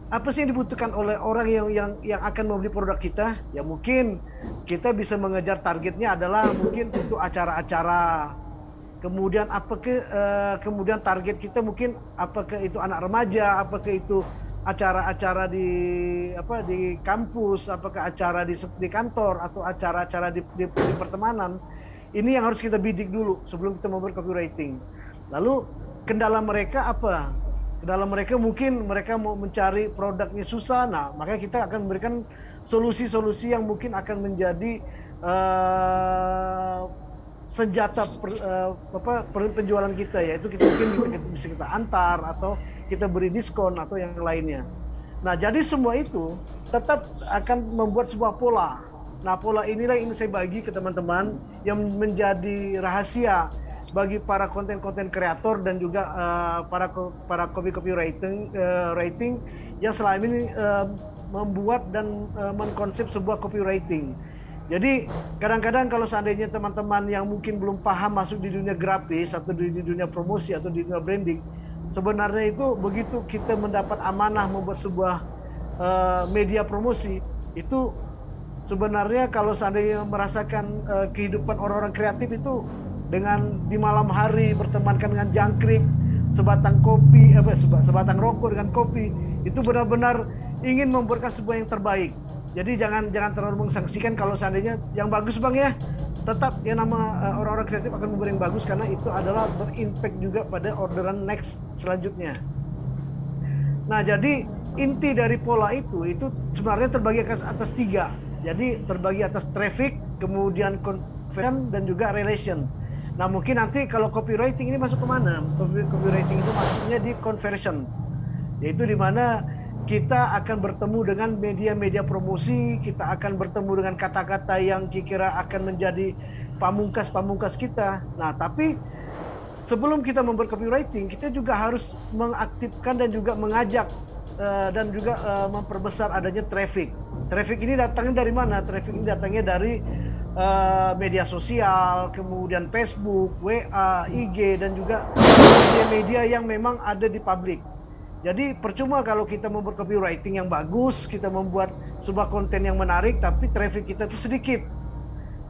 apa sih yang dibutuhkan oleh orang yang akan membeli produk kita? Ya mungkin kita bisa mengejar targetnya adalah mungkin untuk acara-acara. Kemudian kemudian target kita mungkin apakah itu anak remaja, apakah itu acara-acara di kampus, apakah acara di kantor, atau acara-acara di pertemanan. Ini yang harus kita bidik dulu sebelum kita membuat copywriting. Lalu kendala mereka apa? Kendala mereka mungkin mereka mau mencari produknya susah. Nah, makanya kita akan memberikan solusi-solusi yang mungkin akan menjadi senjata penjualan kita, yaitu kita mungkin bisa kita antar atau kita beri diskon atau yang lainnya. Nah, jadi semua itu tetap akan membuat sebuah pola. Nah, pola inilah yang ingin saya bagi ke teman-teman yang menjadi rahasia bagi para konten-konten kreator dan juga para copywriting yang selama ini membuat dan mengkonsep sebuah copywriting. Jadi kadang-kadang kalau seandainya teman-teman yang mungkin belum paham masuk di dunia grafis atau di dunia promosi atau di dunia branding, sebenarnya itu begitu kita mendapat amanah membuat sebuah media promosi, itu sebenarnya kalau seandainya merasakan kehidupan orang-orang kreatif itu dengan di malam hari bertemankan dengan jangkrik, sebatang kopi, sebatang rokok dengan kopi, itu benar-benar ingin membuatkan sebuah yang terbaik. Jadi jangan terlalu mengsangsikan kalau seandainya yang bagus bang ya, tetap ya nama orang-orang kreatif akan memberi yang bagus karena itu adalah berimpact juga pada orderan next selanjutnya. Nah jadi inti dari pola itu sebenarnya terbagi atas 3. Jadi terbagi atas traffic, kemudian conversion dan juga relation. Nah mungkin nanti kalau copywriting ini masuk kemana? Copywriting itu masuknya di conversion, yaitu di mana kita akan bertemu dengan media-media promosi, kita akan bertemu dengan kata-kata yang kira-kira akan menjadi pamungkas kita. Nah, tapi sebelum kita membuat copywriting, kita juga harus mengaktifkan dan juga mengajak dan juga memperbesar adanya traffic. Traffic ini datangnya dari mana? Traffic ini datangnya dari media sosial, kemudian Facebook, WA, IG, dan juga media-media yang memang ada di publik. Jadi percuma kalau kita membuat copywriting yang bagus, kita membuat sebuah konten yang menarik, tapi traffic kita itu sedikit.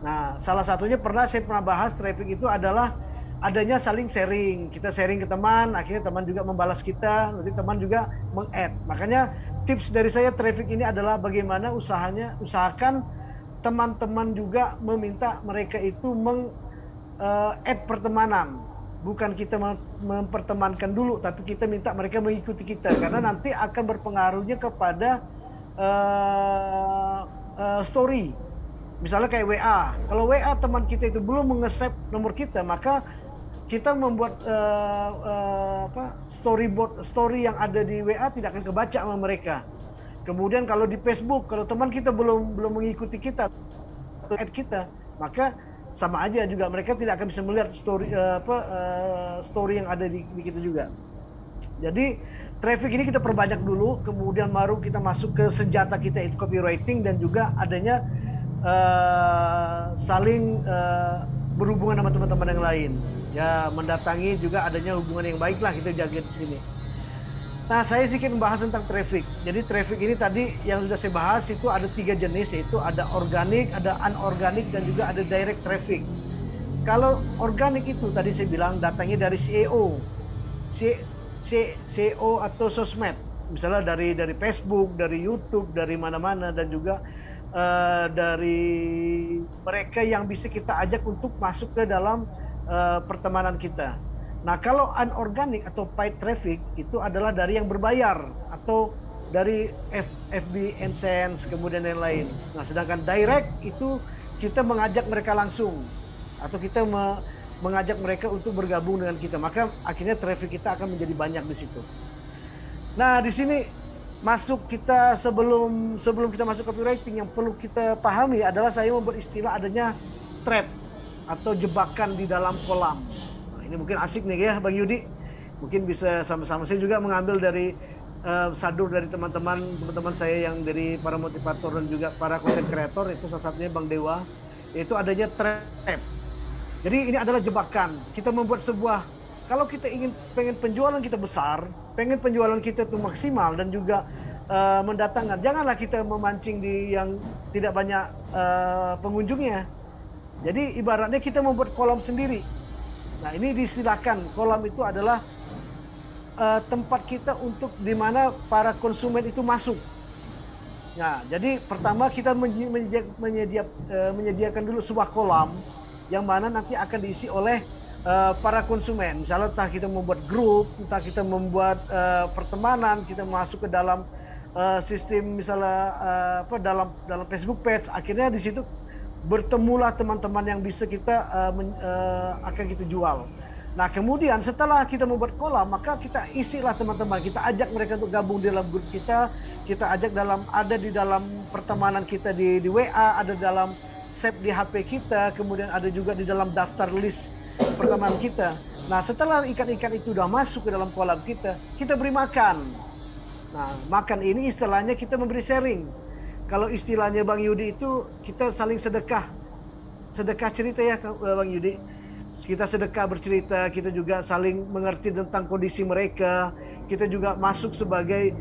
Nah, salah satunya saya pernah bahas traffic itu adalah adanya saling sharing. Kita sharing ke teman, akhirnya teman juga membalas kita, nanti teman juga meng-add. Makanya tips dari saya traffic ini adalah bagaimana usahakan teman-teman juga meminta mereka itu meng-add pertemanan. Bukan kita mempertemankan dulu, tapi kita minta mereka mengikuti kita, karena nanti akan berpengaruhnya kepada story. Misalnya kayak WA, kalau WA teman kita itu belum meng-save nomor kita, maka kita membuat story yang ada di WA tidak akan kebaca sama mereka. Kemudian kalau di Facebook, kalau teman kita belum mengikuti kita atau add kita, maka sama aja juga mereka tidak akan bisa melihat story yang ada di kita juga. Jadi traffic ini kita perbanyak dulu, kemudian baru kita masuk ke senjata kita itu copywriting dan juga adanya saling berhubungan sama teman-teman yang lain. Ya mendatangi juga adanya hubungan yang baik lah kita jaga di sini. Nah, saya sedikit membahas tentang traffic. Jadi traffic ini tadi yang sudah saya bahas itu ada 3 jenis, yaitu ada organik, ada anorganik, dan juga ada direct traffic. Kalau organik itu tadi saya bilang datangnya dari SEO atau sosmed. Misalnya dari Facebook, dari YouTube, dari mana-mana, dan juga dari mereka yang bisa kita ajak untuk masuk ke dalam pertemanan kita. Nah, kalau unorganic atau paid traffic itu adalah dari yang berbayar atau dari FB, AdSense, kemudian yang lain. Nah, sedangkan direct itu kita mengajak mereka langsung atau kita mengajak mereka untuk bergabung dengan kita. Maka akhirnya traffic kita akan menjadi banyak di situ. Nah, di sini masuk kita sebelum kita masuk copywriting yang perlu kita pahami adalah saya membuat istilah adanya trap atau jebakan di dalam kolam. Ini mungkin asik nih ya Bang Yudi, mungkin bisa sama-sama. Saya juga mengambil dari sadur dari teman-teman saya yang dari para motivator dan juga para content creator, itu salah satunya Bang Dewa, yaitu adanya trap. Jadi ini adalah jebakan. Kita membuat sebuah, kalau kita pengen penjualan kita besar, pengen penjualan kita itu maksimal dan juga mendatangkan, janganlah kita memancing di yang tidak banyak pengunjungnya. Jadi ibaratnya kita membuat kolam sendiri. Nah, ini diistilahkan kolam itu adalah tempat kita untuk di mana para konsumen itu masuk. Nah, jadi pertama kita menyediakan dulu sebuah kolam yang mana nanti akan diisi oleh para konsumen. Misalnya entah kita membuat grup, entah kita membuat pertemanan, kita masuk ke dalam sistem misalnya dalam Facebook page. Akhirnya di situ bertemulah teman-teman yang bisa kita akan kita jual. Nah, kemudian setelah kita membuat kolam, maka kita isilah teman-teman, kita ajak mereka untuk gabung di dalam grup kita ajak ada di dalam pertemanan kita di WA, ada dalam save di HP kita, kemudian ada juga di dalam daftar list pertemanan kita. Nah, setelah ikan-ikan itu sudah masuk ke dalam kolam kita beri makan. Nah, makan ini istilahnya kita memberi sharing. Kalau istilahnya Bang Yudi itu kita saling sedekah cerita ya Bang Yudi. Kita sedekah bercerita, kita juga saling mengerti tentang kondisi mereka. Kita juga masuk sebagai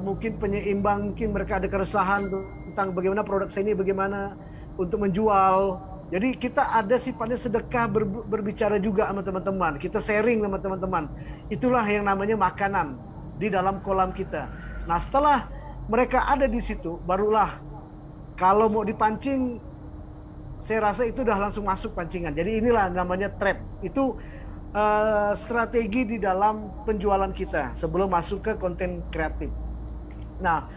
mungkin penyeimbang, mungkin mereka ada keresahan tentang bagaimana produk saya ini bagaimana untuk menjual. Jadi kita ada sifatnya sedekah berbicara juga sama teman-teman. Kita sharing sama teman-teman. Itulah yang namanya makanan di dalam kolam kita. Nah, setelah mereka ada di situ, barulah kalau mau dipancing, saya rasa itu udah langsung masuk pancingan. Jadi inilah namanya trap. Itu strategi di dalam penjualan kita sebelum masuk ke konten kreatif. Nah,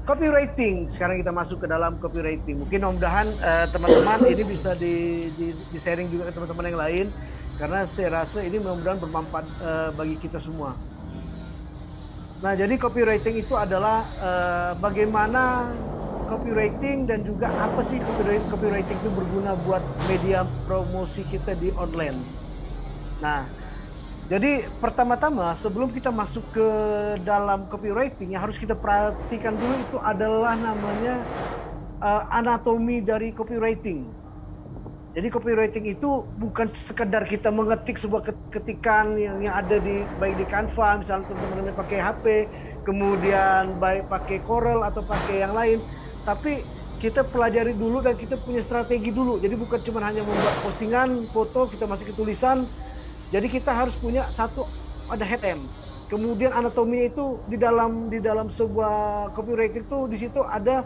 copywriting, sekarang kita masuk ke dalam copywriting. Mungkin mudah-mudahan teman-teman ini bisa di sharing juga ke teman-teman yang lain, karena saya rasa ini mudah-mudahan bermanfaat bagi kita semua. Nah, jadi copywriting itu adalah bagaimana copywriting dan juga apa sih copywriting itu berguna buat media promosi kita di online. Nah, jadi pertama-tama sebelum kita masuk ke dalam copywriting, yang harus kita perhatikan dulu itu adalah namanya anatomi dari copywriting. Jadi copywriting itu bukan sekedar kita mengetik sebuah ketikan yang ada baik di Canva, misalnya teman-teman pakai HP, kemudian baik pakai Corel atau pakai yang lain, tapi kita pelajari dulu dan kita punya strategi dulu. Jadi bukan cuma hanya membuat postingan, foto, kita masukin tulisan. Jadi kita harus punya ada head end. Kemudian anatominya itu di dalam sebuah copywriting itu di situ ada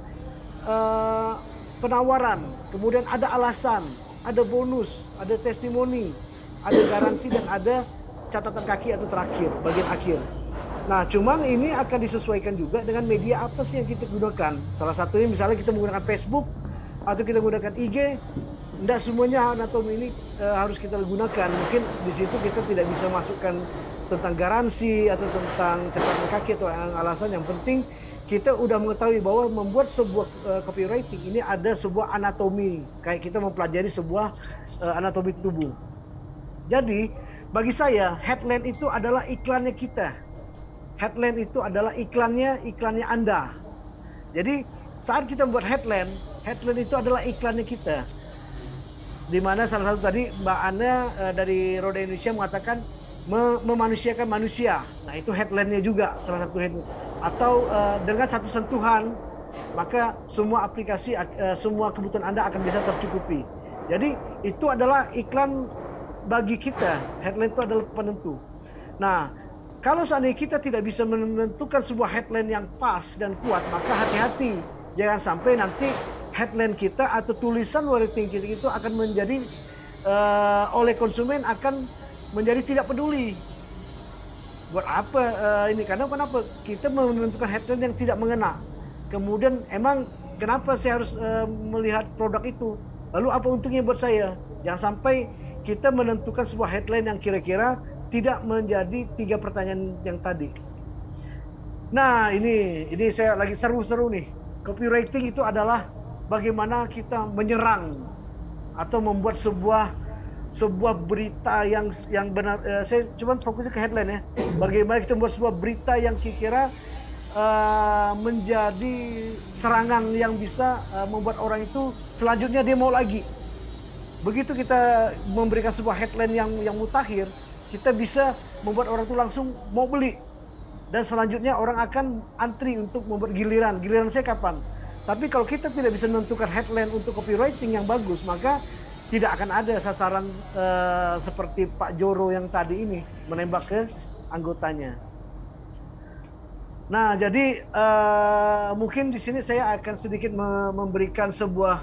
penawaran, kemudian ada alasan, ada bonus, ada testimoni, ada garansi, dan ada catatan kaki atau terakhir, bagian akhir. Nah, cuman ini akan disesuaikan juga dengan media apa sih yang kita gunakan. Salah satunya misalnya kita menggunakan Facebook atau kita menggunakan IG. Tidak semuanya anatomi ini harus kita gunakan. Mungkin di situ kita tidak bisa masukkan tentang garansi atau tentang catatan kaki atau alasan. Yang penting kita udah mengetahui bahwa membuat sebuah copywriting ini ada sebuah anatomi, kayak kita mempelajari sebuah anatomi tubuh. Jadi bagi saya headline itu adalah iklannya kita. Headline itu adalah iklannya Anda. Jadi saat kita membuat headline itu adalah iklannya kita. Di mana salah satu tadi Mbak Ana dari Roda Indonesia mengatakan memanusiakan manusia. Nah, itu headline-nya juga salah satu headline. Atau dengan satu sentuhan maka semua aplikasi, semua kebutuhan Anda akan bisa tercukupi. Jadi itu adalah iklan bagi kita. Headline itu adalah penentu. Nah, kalau seandainya kita tidak bisa menentukan sebuah headline yang pas dan kuat, maka hati-hati. Jangan sampai nanti headline kita atau tulisan wording kita itu akan menjadi oleh konsumen akan menjadi tidak peduli. Buat apa ini? Karena kenapa? Kita menentukan headline yang tidak mengena. Kemudian emang kenapa saya harus melihat produk itu? Lalu apa untungnya buat saya? Jangan sampai kita menentukan sebuah headline yang kira-kira tidak menjadi 3 pertanyaan yang tadi. Nah, ini saya lagi seru-seru nih. Copywriting itu adalah bagaimana kita menyerang atau membuat sebuah berita yang benar. Saya cuma fokusnya ke headline ya. Bagaimana kita membuat sebuah berita yang kira-kira menjadi serangan yang bisa membuat orang itu selanjutnya dia mau lagi. Begitu kita memberikan sebuah headline yang mutakhir, kita bisa membuat orang itu langsung mau beli. Dan selanjutnya orang akan antri untuk membuat giliran. Giliran saya kapan? Tapi kalau kita tidak bisa menentukan headline untuk copywriting yang bagus, maka tidak akan ada sasaran seperti Pak Joro yang tadi ini menembak ke anggotanya. Nah, jadi mungkin di sini saya akan sedikit memberikan sebuah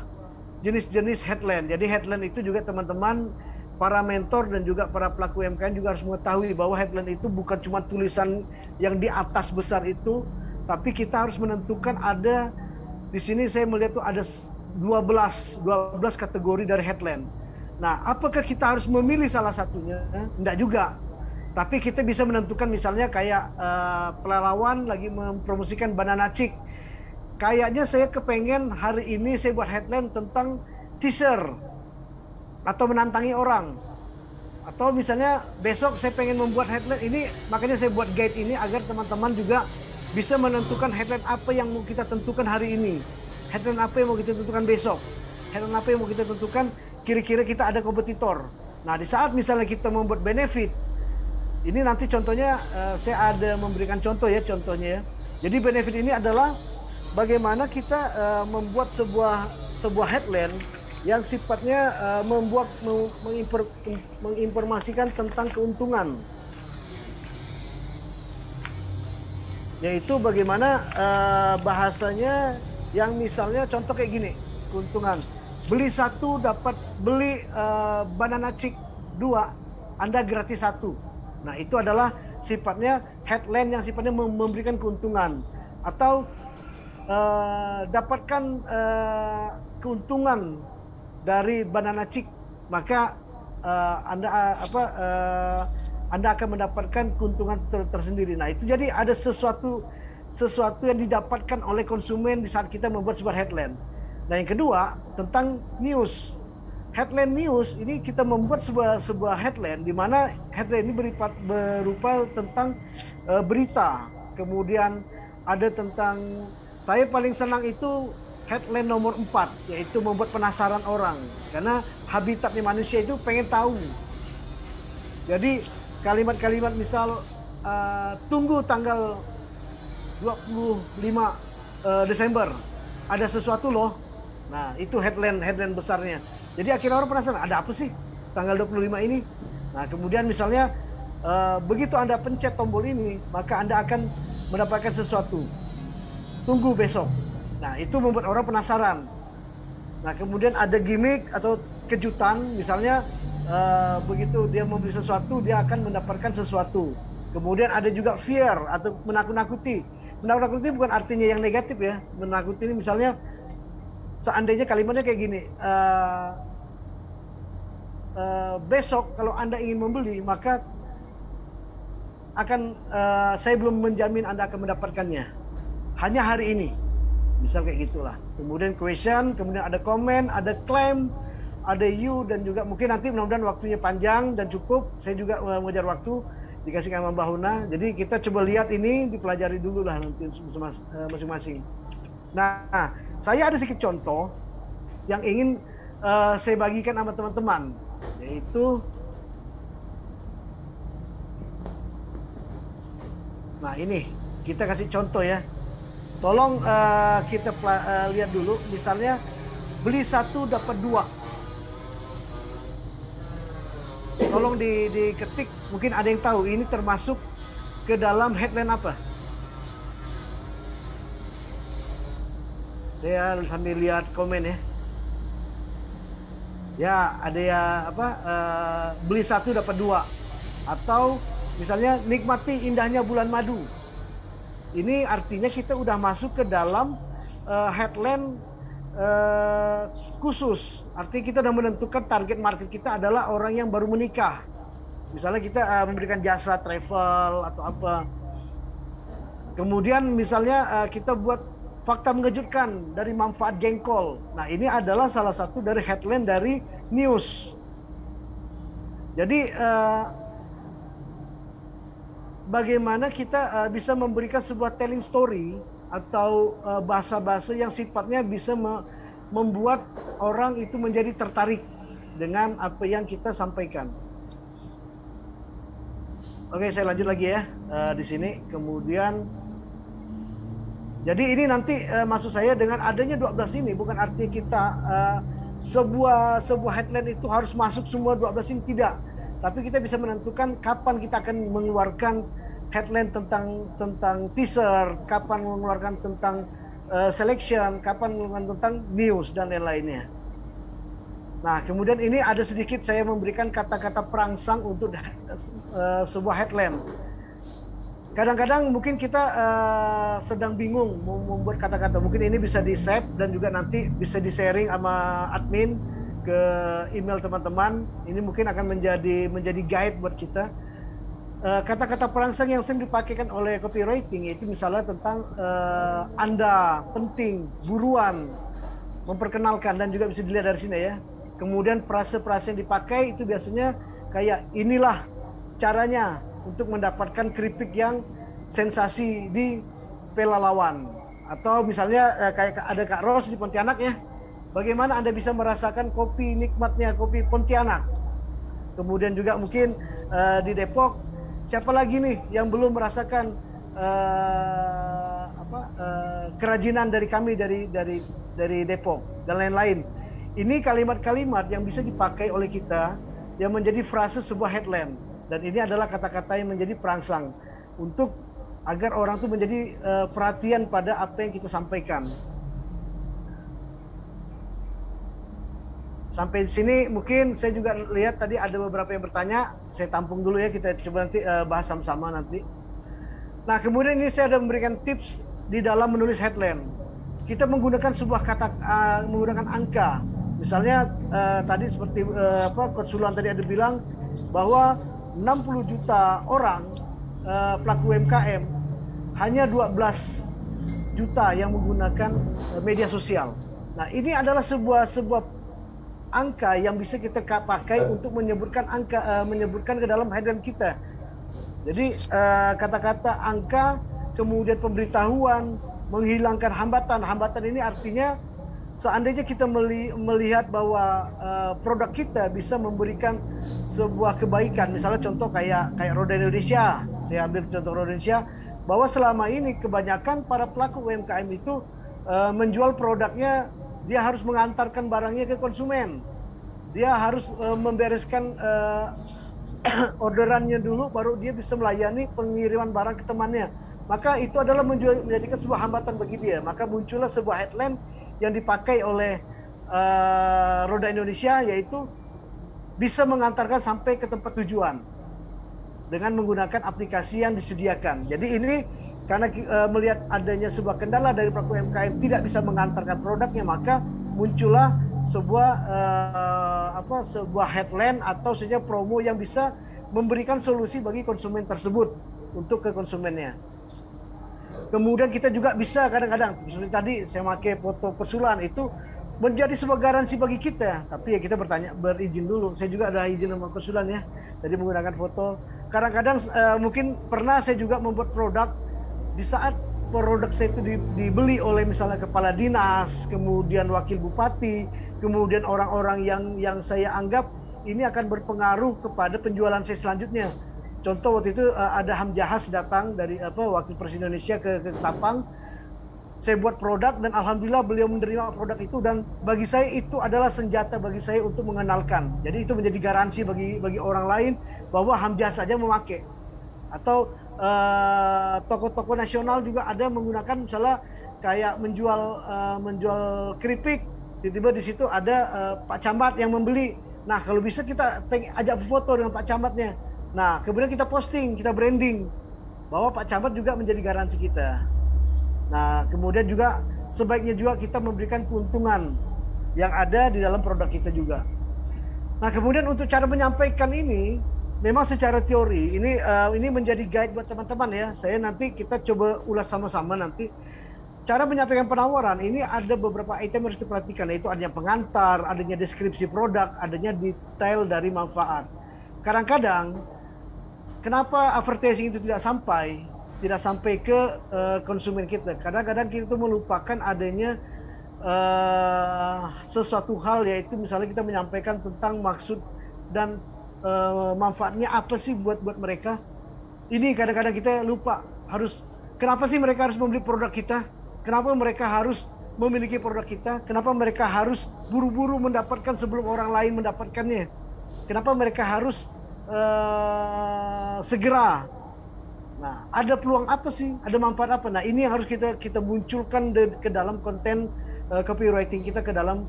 jenis-jenis headline. Jadi headline itu juga teman-teman para mentor dan juga para pelaku UMKM juga harus mengetahui bahwa headline itu bukan cuma tulisan yang di atas besar itu, tapi kita harus menentukan ada di sini saya melihat tuh ada 12 kategori dari headline. Nah, apakah kita harus memilih salah satunya? Enggak juga. Tapi kita bisa menentukan misalnya kayak pelalawan lagi mempromosikan banana chick. Kayaknya saya kepengen hari ini saya buat headline tentang teaser atau menantangi orang. Atau misalnya besok saya pengen membuat headline ini, makanya saya buat guide ini agar teman-teman juga bisa menentukan headline apa yang mau kita tentukan hari ini, headline apa yang mau kita tentukan besok, headline apa yang mau kita tentukan kira-kira kita ada kompetitor. Nah, di saat misalnya kita membuat benefit, ini nanti contohnya saya ada memberikan contoh ya, contohnya ya. Jadi benefit ini adalah bagaimana kita membuat sebuah headline yang sifatnya menginformasikan tentang keuntungan. Yaitu bagaimana bahasanya yang misalnya contoh kayak gini, keuntungan. Beli satu dapat beli banana chick 2, Anda gratis 1. Nah, itu adalah sifatnya headline yang sifatnya memberikan keuntungan. Atau dapatkan keuntungan dari banana chick, maka Anda akan mendapatkan keuntungan tersendiri. Nah, itu jadi ada sesuatu yang didapatkan oleh konsumen di saat kita membuat sebuah headline. Nah, yang kedua tentang news. Headline news ini kita membuat sebuah headline di mana headline ini berupa tentang berita. Kemudian ada tentang, saya paling senang itu headline nomor 4, yaitu membuat penasaran orang. Karena habitatnya manusia itu pengen tahu. Jadi kalimat-kalimat misal tunggu tanggal 25 Desember ada sesuatu loh. Nah, itu headline besarnya. Jadi akhirnya orang penasaran, ada apa sih tanggal 25 ini? Nah, kemudian misalnya begitu Anda pencet tombol ini, maka Anda akan mendapatkan sesuatu. Tunggu besok. Nah, itu membuat orang penasaran. Nah, kemudian ada gimmick atau kejutan, misalnya begitu dia membeli sesuatu, dia akan mendapatkan sesuatu. Kemudian ada juga fear atau menakut-nakuti. Menakut-nakuti bukan artinya yang negatif ya. Menakuti ini misalnya seandainya kalimatnya kayak gini, besok kalau Anda ingin membeli, maka akan saya belum menjamin Anda akan mendapatkannya. Hanya hari ini. Misal kayak gitulah. Kemudian question, kemudian ada comment, ada claim, ada you, dan juga mungkin nanti mudah-mudahan waktunya panjang dan cukup. Saya juga mengejar waktu dikasih sama Mbak Huna. Jadi kita coba lihat ini, dipelajari dulu lah nanti masing-masing. Nah, saya ada sedikit contoh yang ingin saya bagikan sama teman-teman, yaitu nah ini kita kasih contoh ya. Tolong kita lihat dulu, misalnya beli 1 dapat 2. Tolong diketik, mungkin ada yang tahu ini termasuk ke dalam headline apa? Saya sambil lihat komen ya. Ya, ada ya apa? Beli 1 dapat 2. Atau misalnya nikmati indahnya bulan madu. Ini artinya kita udah masuk ke dalam headline khusus. Artinya kita udah menentukan target market kita adalah orang yang baru menikah. Misalnya kita memberikan jasa travel atau apa. Kemudian misalnya kita buat fakta mengejutkan dari manfaat jengkol. Nah, ini adalah salah satu dari headline dari news. Jadi bagaimana kita bisa memberikan sebuah telling story atau bahasa-bahasa yang sifatnya bisa membuat orang itu menjadi tertarik dengan apa yang kita sampaikan. Oke, saya lanjut lagi ya di sini. Kemudian, jadi ini nanti maksud saya dengan adanya 12 ini bukan artinya kita sebuah headline itu harus masuk semua 12 ini, tidak. Tapi kita bisa menentukan kapan kita akan mengeluarkan headline tentang teaser, kapan mengeluarkan tentang selection, kapan mengeluarkan tentang news dan lain-lainnya. Nah, kemudian ini ada sedikit saya memberikan kata-kata perangsang untuk sebuah headline. Kadang-kadang mungkin kita sedang bingung mau membuat kata-kata. Mungkin ini bisa di-save dan juga nanti bisa di-sharing sama admin ke email teman-teman. Ini mungkin akan menjadi guide buat kita. Kata-kata perangsang yang sering dipakaikan oleh copywriting yaitu misalnya tentang Anda, penting, buruan, memperkenalkan, dan juga bisa dilihat dari sini ya. Kemudian frase-frase yang dipakai itu biasanya kayak inilah caranya untuk mendapatkan keripik yang sensasi di pelalawan. Atau misalnya kayak ada Kak Ros di Pontianak ya, bagaimana Anda bisa merasakan kopi nikmatnya kopi Pontianak. Kemudian juga mungkin di Depok, siapa lagi nih yang belum merasakan kerajinan dari kami dari Depok dan lain-lain. Ini kalimat-kalimat yang bisa dipakai oleh kita yang menjadi frase sebuah headline, dan ini adalah kata-kata yang menjadi perangsang untuk agar orang tuh menjadi perhatian pada apa yang kita sampaikan. Sampai sini mungkin saya juga lihat tadi ada beberapa yang bertanya, saya tampung dulu ya, kita coba nanti bahas sama-sama nanti. Nah, kemudian ini saya ada memberikan tips di dalam menulis headline. Kita menggunakan sebuah kata, menggunakan angka. Misalnya tadi seperti Konsulan tadi ada bilang bahwa 60 juta orang pelaku UMKM, hanya 12 juta yang menggunakan media sosial. Nah, ini adalah sebuah angka yang bisa kita pakai untuk menyebutkan menyebutkan ke dalam headline kita. Jadi kata-kata angka, kemudian pemberitahuan, menghilangkan hambatan. Hambatan ini artinya seandainya kita melihat bahwa produk kita bisa memberikan sebuah kebaikan, misalnya contoh kayak Roda Indonesia, saya ambil contoh Roda Indonesia, bahwa selama ini kebanyakan para pelaku UMKM itu menjual produknya, dia harus mengantarkan barangnya ke konsumen, dia harus membereskan orderannya dulu, baru dia bisa melayani pengiriman barang ke temannya. Maka itu adalah menjadikan sebuah hambatan bagi dia. Maka muncullah sebuah headline yang dipakai oleh Roda Indonesia, yaitu bisa mengantarkan sampai ke tempat tujuan dengan menggunakan aplikasi yang disediakan. Jadi ini karena melihat adanya sebuah kendala dari pelaku UMKM tidak bisa mengantarkan produknya, maka muncullah sebuah headline atau saja promo yang bisa memberikan solusi bagi konsumen tersebut untuk ke konsumennya. Kemudian kita juga bisa kadang-kadang, misalnya tadi saya pakai foto Konsulan, itu menjadi sebuah garansi bagi kita. Tapi ya kita berizin dulu. Saya juga ada izin sama Konsulan ya. Jadi menggunakan foto. Kadang-kadang mungkin pernah saya juga membuat produk, di saat produk saya itu dibeli oleh misalnya kepala dinas, kemudian wakil bupati, kemudian orang-orang yang saya anggap ini akan berpengaruh kepada penjualan saya selanjutnya. Contoh waktu itu ada Hamjahas datang dari wakil presiden Indonesia ke Ketapang. Saya buat produk dan alhamdulillah beliau menerima produk itu, dan bagi saya itu adalah senjata bagi saya untuk mengenalkan. Jadi itu menjadi garansi bagi orang lain bahwa Hamjahas saja memakai. Atau toko-toko nasional juga ada menggunakan misalnya kayak menjual keripik, tiba-tiba di situ ada Pak Camat yang membeli. Nah, kalau bisa kita ajak foto dengan Pak Camatnya. Nah, kemudian kita posting, kita branding bahwa Pak Camat juga menjadi garansi kita. Nah, kemudian juga sebaiknya juga kita memberikan keuntungan yang ada di dalam produk kita juga. Nah, kemudian untuk cara menyampaikan ini, memang secara teori ini menjadi guide buat teman-teman ya. Kita coba ulas sama-sama nanti. Cara menyampaikan penawaran ini ada beberapa item yang harus diperhatikan, yaitu adanya pengantar, adanya deskripsi produk, adanya detail dari manfaat. Kadang-kadang kenapa advertising itu tidak sampai ke konsumen kita? Kadang-kadang kita melupakan adanya sesuatu hal, yaitu misalnya kita menyampaikan tentang maksud dan manfaatnya apa sih buat mereka. Ini kadang-kadang kita lupa, kenapa sih mereka harus membeli produk kita? Kenapa mereka harus memiliki produk kita? Kenapa mereka harus buru-buru mendapatkan sebelum orang lain mendapatkannya? Kenapa mereka harus segera? Nah, ada peluang apa sih? Ada manfaat apa? Nah, ini yang harus kita munculkan ke dalam konten copywriting kita, ke dalam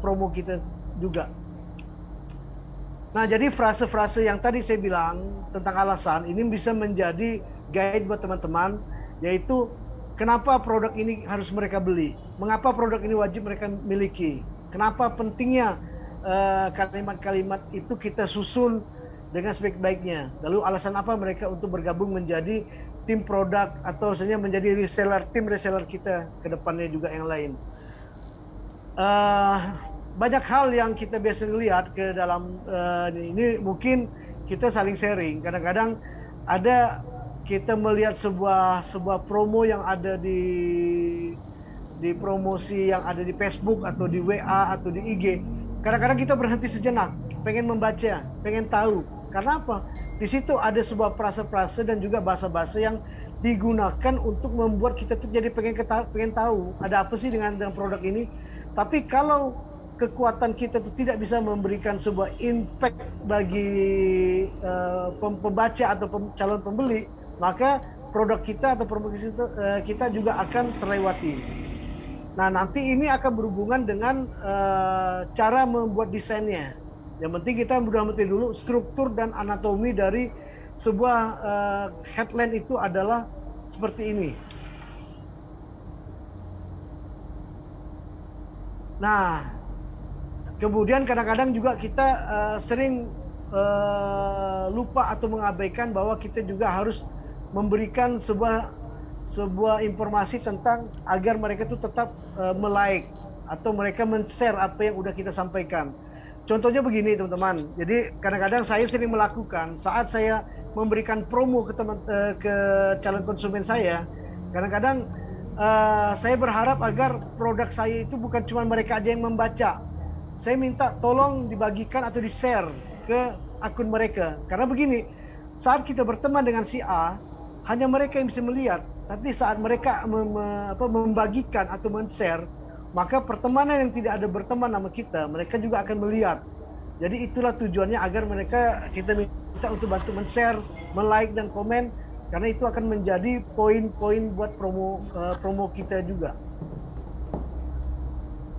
promo kita juga. Nah, jadi frase-frase yang tadi saya bilang tentang alasan ini bisa menjadi guide buat teman-teman, yaitu kenapa produk ini harus mereka beli, mengapa produk ini wajib mereka miliki, kenapa pentingnya kalimat-kalimat itu kita susun dengan sebaik-baiknya, lalu alasan apa mereka untuk bergabung menjadi tim produk atau misalnya menjadi tim reseller kita ke depannya juga yang lain. Banyak hal yang kita biasa lihat ke dalam ini, mungkin kita saling sharing. Kadang-kadang ada kita melihat sebuah promo yang ada di promosi yang ada di Facebook atau di WA atau di IG, kadang-kadang kita berhenti sejenak, pengen membaca, pengen tahu. Karena apa? Di situ ada sebuah frase-frase dan juga bahasa-bahasa yang digunakan untuk membuat kita tuh jadi pengen tahu ada apa sih dengan produk ini. Tapi kalau kekuatan kita itu tidak bisa memberikan sebuah impact bagi pembaca atau calon pembeli, maka produk kita atau promosi kita juga akan terlewati. Nah, nanti ini akan berhubungan dengan cara membuat desainnya. Yang penting kita mudah mengerti dulu struktur dan anatomi dari sebuah headline itu adalah seperti ini. Nah, kemudian kadang-kadang juga kita sering lupa atau mengabaikan bahwa kita juga harus memberikan sebuah informasi tentang agar mereka itu tetap melike atau mereka men-share apa yang udah kita sampaikan. Contohnya begini teman-teman. Jadi kadang-kadang saya sering melakukan saat saya memberikan promo ke calon konsumen saya. Kadang-kadang saya berharap agar produk saya itu bukan cuma mereka aja yang membaca. Saya minta tolong dibagikan atau di-share ke akun mereka. Karena begini, saat kita berteman dengan si A, hanya mereka yang bisa melihat. Tapi saat mereka membagikan atau men-share, maka pertemanan yang tidak ada berteman sama kita, mereka juga akan melihat. Jadi itulah tujuannya agar kita minta untuk bantu men-share, men-like dan komen, karena itu akan menjadi poin-poin buat promo kita juga.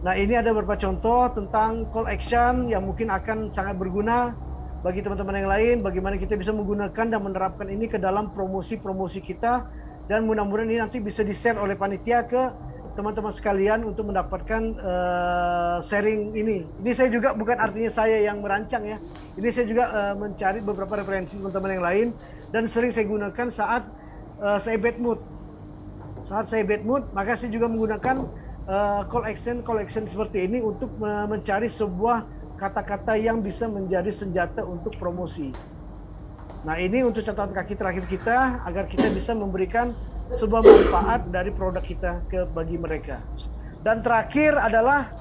Nah, ini ada beberapa contoh tentang call action yang mungkin akan sangat berguna bagi teman-teman yang lain, bagaimana kita bisa menggunakan dan menerapkan ini ke dalam promosi-promosi kita, dan mudah-mudahan ini nanti bisa di-share oleh panitia ke teman-teman sekalian untuk mendapatkan sharing ini. Ini saya juga bukan artinya saya yang merancang ya. Ini saya juga mencari beberapa referensi teman-teman yang lain dan sering saya gunakan saat saya bad mood. Saat saya bad mood, maka saya juga menggunakan call action seperti ini untuk mencari sebuah kata-kata yang bisa menjadi senjata untuk promosi. Nah, ini untuk catatan kaki terakhir kita agar kita bisa memberikan sebuah manfaat dari produk kita bagi mereka. Dan terakhir adalah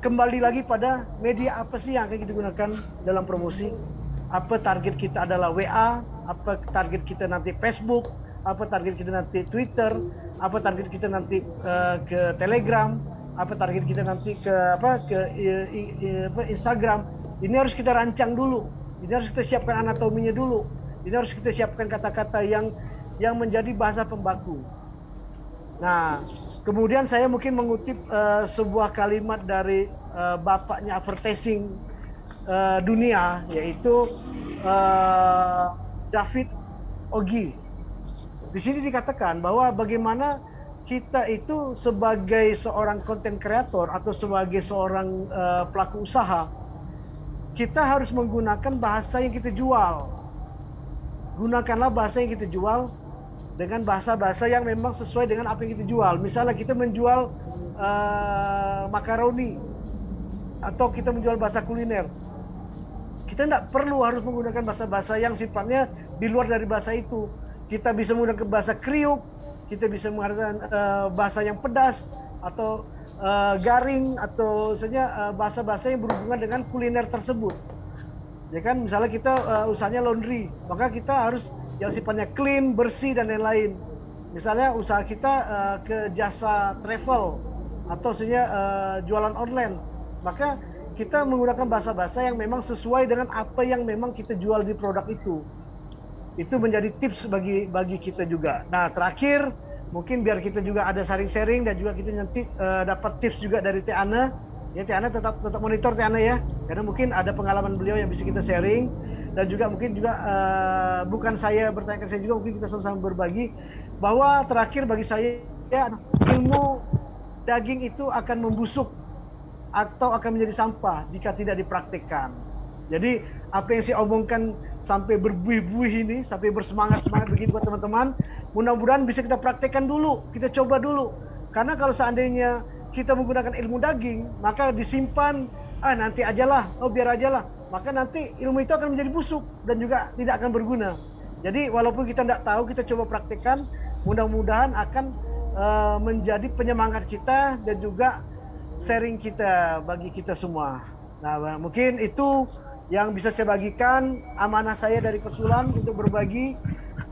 kembali lagi pada media apa sih yang akan kita gunakan dalam promosi. Apa target kita adalah WA, apa target kita nanti Facebook, apa target kita nanti Twitter, apa target kita nanti ke Telegram, apa target kita nanti ke Instagram. Ini harus kita rancang dulu. Ini harus kita siapkan anatominya dulu. Ini harus kita siapkan kata-kata yang menjadi bahasa pembaku. Nah, kemudian saya mungkin mengutip sebuah kalimat dari bapaknya advertising dunia, yaitu David Ogi. Di sini dikatakan bahwa bagaimana kita itu sebagai seorang content creator atau sebagai seorang pelaku usaha, kita harus menggunakan bahasa yang kita jual. Gunakanlah bahasa yang kita jual dengan bahasa-bahasa yang memang sesuai dengan apa yang kita jual. Misalnya kita menjual makaroni atau kita menjual bahasa kuliner. Kita tidak perlu harus menggunakan bahasa-bahasa yang sifatnya di luar dari bahasa itu. Kita bisa menggunakan bahasa kriuk, kita bisa menggunakan bahasa yang pedas atau garing, atau misalnya bahasa-bahasa yang berhubungan dengan kuliner tersebut. Ya kan, misalnya kita usahanya laundry, maka kita harus yang sifatnya clean, bersih dan lain-lain. Misalnya usaha kita ke jasa travel atau misalnya jualan online, maka kita menggunakan bahasa-bahasa yang memang sesuai dengan apa yang memang kita jual di produk itu. Itu menjadi tips bagi kita juga. Nah, terakhir mungkin biar kita juga ada sharing-sharing dan juga kita nanti dapat tips juga dari Teh Ana. Ya, Teh Ana tetap monitor Teh Ana ya, karena mungkin ada pengalaman beliau yang bisa kita sharing, dan juga mungkin juga bukan saya bertanya ke saya juga, mungkin kita sama-sama berbagi bahwa terakhir bagi saya ya, ilmu daging itu akan membusuk atau akan menjadi sampah jika tidak dipraktikkan. Jadi apa yang saya omongkan sampai berbuih-buih ini, sampai bersemangat-semangat begitu buat teman-teman, mudah-mudahan bisa kita praktekkan dulu, kita coba dulu. Karena kalau seandainya kita menggunakan ilmu daging, maka disimpan, nanti ajalah, biar ajalah, maka nanti ilmu itu akan menjadi busuk dan juga tidak akan berguna. Jadi walaupun kita tidak tahu, kita coba praktekkan, mudah-mudahan akan menjadi penyemangat kita dan juga sharing kita bagi kita semua. Nah, mungkin itu yang bisa saya bagikan, amanah saya dari Konsulan untuk berbagi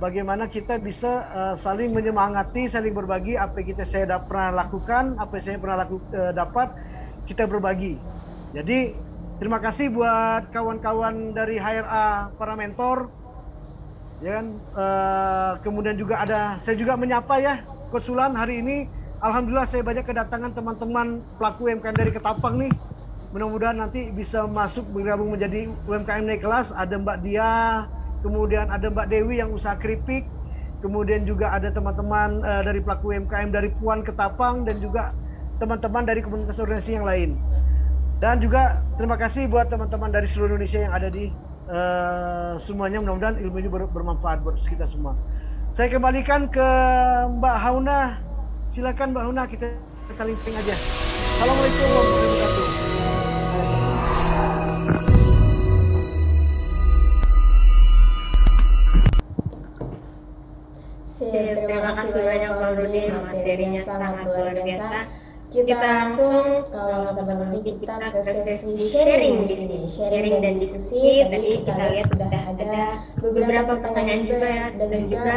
bagaimana kita bisa saling menyemangati, saling berbagi apa yang saya pernah lakukan, apa yang saya pernah dapat, kita berbagi. Jadi terima kasih buat kawan-kawan dari HRA, para mentor, ya kan. Kemudian juga saya juga menyapa ya Konsulan hari ini. Alhamdulillah saya banyak kedatangan teman-teman pelaku UMKM dari Ketapang nih. Mudah-mudahan nanti bisa masuk bergabung menjadi UMKM naik kelas. Ada Mbak Dia, kemudian ada Mbak Dewi yang usaha keripik, kemudian juga ada teman-teman dari pelaku UMKM dari Puan Ketapang, dan juga teman-teman dari komunitas organisasi yang lain. Dan juga terima kasih buat teman-teman dari seluruh Indonesia yang ada di semuanya. Mudah-mudahan ilmu ini bermanfaat buat kita semua. Saya kembalikan ke Mbak Hauna. Silakan Mbak Hauna, kita saling sharing aja. Assalamualaikum warahmatullahi wabarakatuh. Terima kasih banyak Bang Rudi, materinya sangat luar biasa. Kita langsung, kalau teman-teman kita ke sesi sharing di sini, sharing dan diskusi. Tadi kita lihat sudah ada beberapa pertanyaan juga ya, dan juga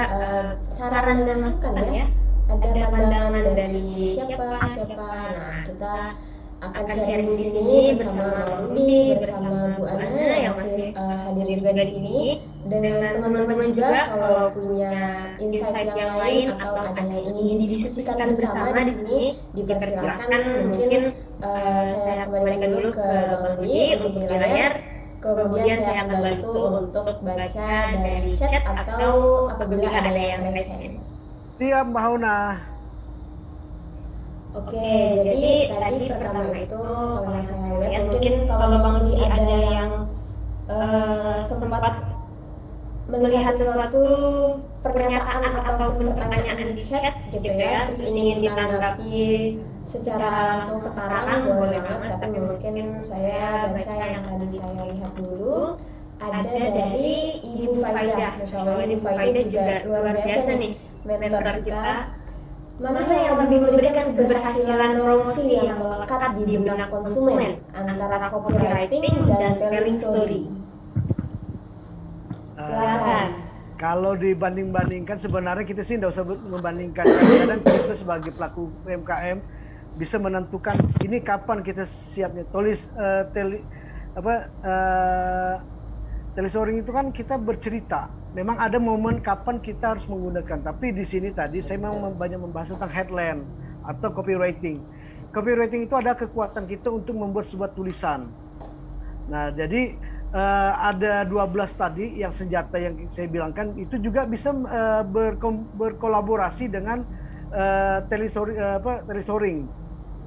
saran dan masukan ya. Ada pandangan dari siapa. Nah, kita akan sharing di sini bersama Bang Rudi, bersama Bu Ana yang masih hadir juga di sini, dengan teman-teman juga kalau punya insight yang lain atau ada yang ingin didiskusikan bersama di sini, dipersilakan. Mungkin saya kembalikan dulu ke Bang Rudi untuk di layar, kemudian saya akan bantu untuk baca dari chat atau apabila ada yang resen. Siap Mbak Hauna. Oke, jadi tadi pertama itu kalau saya lihat mungkin kalau Bang Rudi ada yang sempat melihat sesuatu pernyataan atau pertanyaan di chat gitu ya, terus ingin ditanggapi secara langsung sekarang boleh banget, tapi mungkin saya baca yang tadi saya lihat dulu. Ada dari Ibu Faidah, Masya Allah Ibu Faidah juga luar biasa nih, mentor kita. Mana yang lebih memberikan keberhasilan promosi yang melekat di benak konsumen antara copywriting dan telling story? Silakan. Kalau dibanding-bandingkan, sebenarnya kita sih tidak usah membandingkan. Kadang-kadang kita sebagai pelaku UMKM bisa menentukan ini kapan kita siapnya. Telestoring itu kan kita bercerita. Memang ada momen kapan kita harus menggunakan. Tapi di sini tadi saya memang banyak membahas tentang headline atau copywriting. Copywriting itu ada kekuatan kita untuk membuat sebuah tulisan. Nah, jadi ada 12 tadi yang senjata yang saya bilangkan itu juga bisa berkolaborasi dengan telestoring.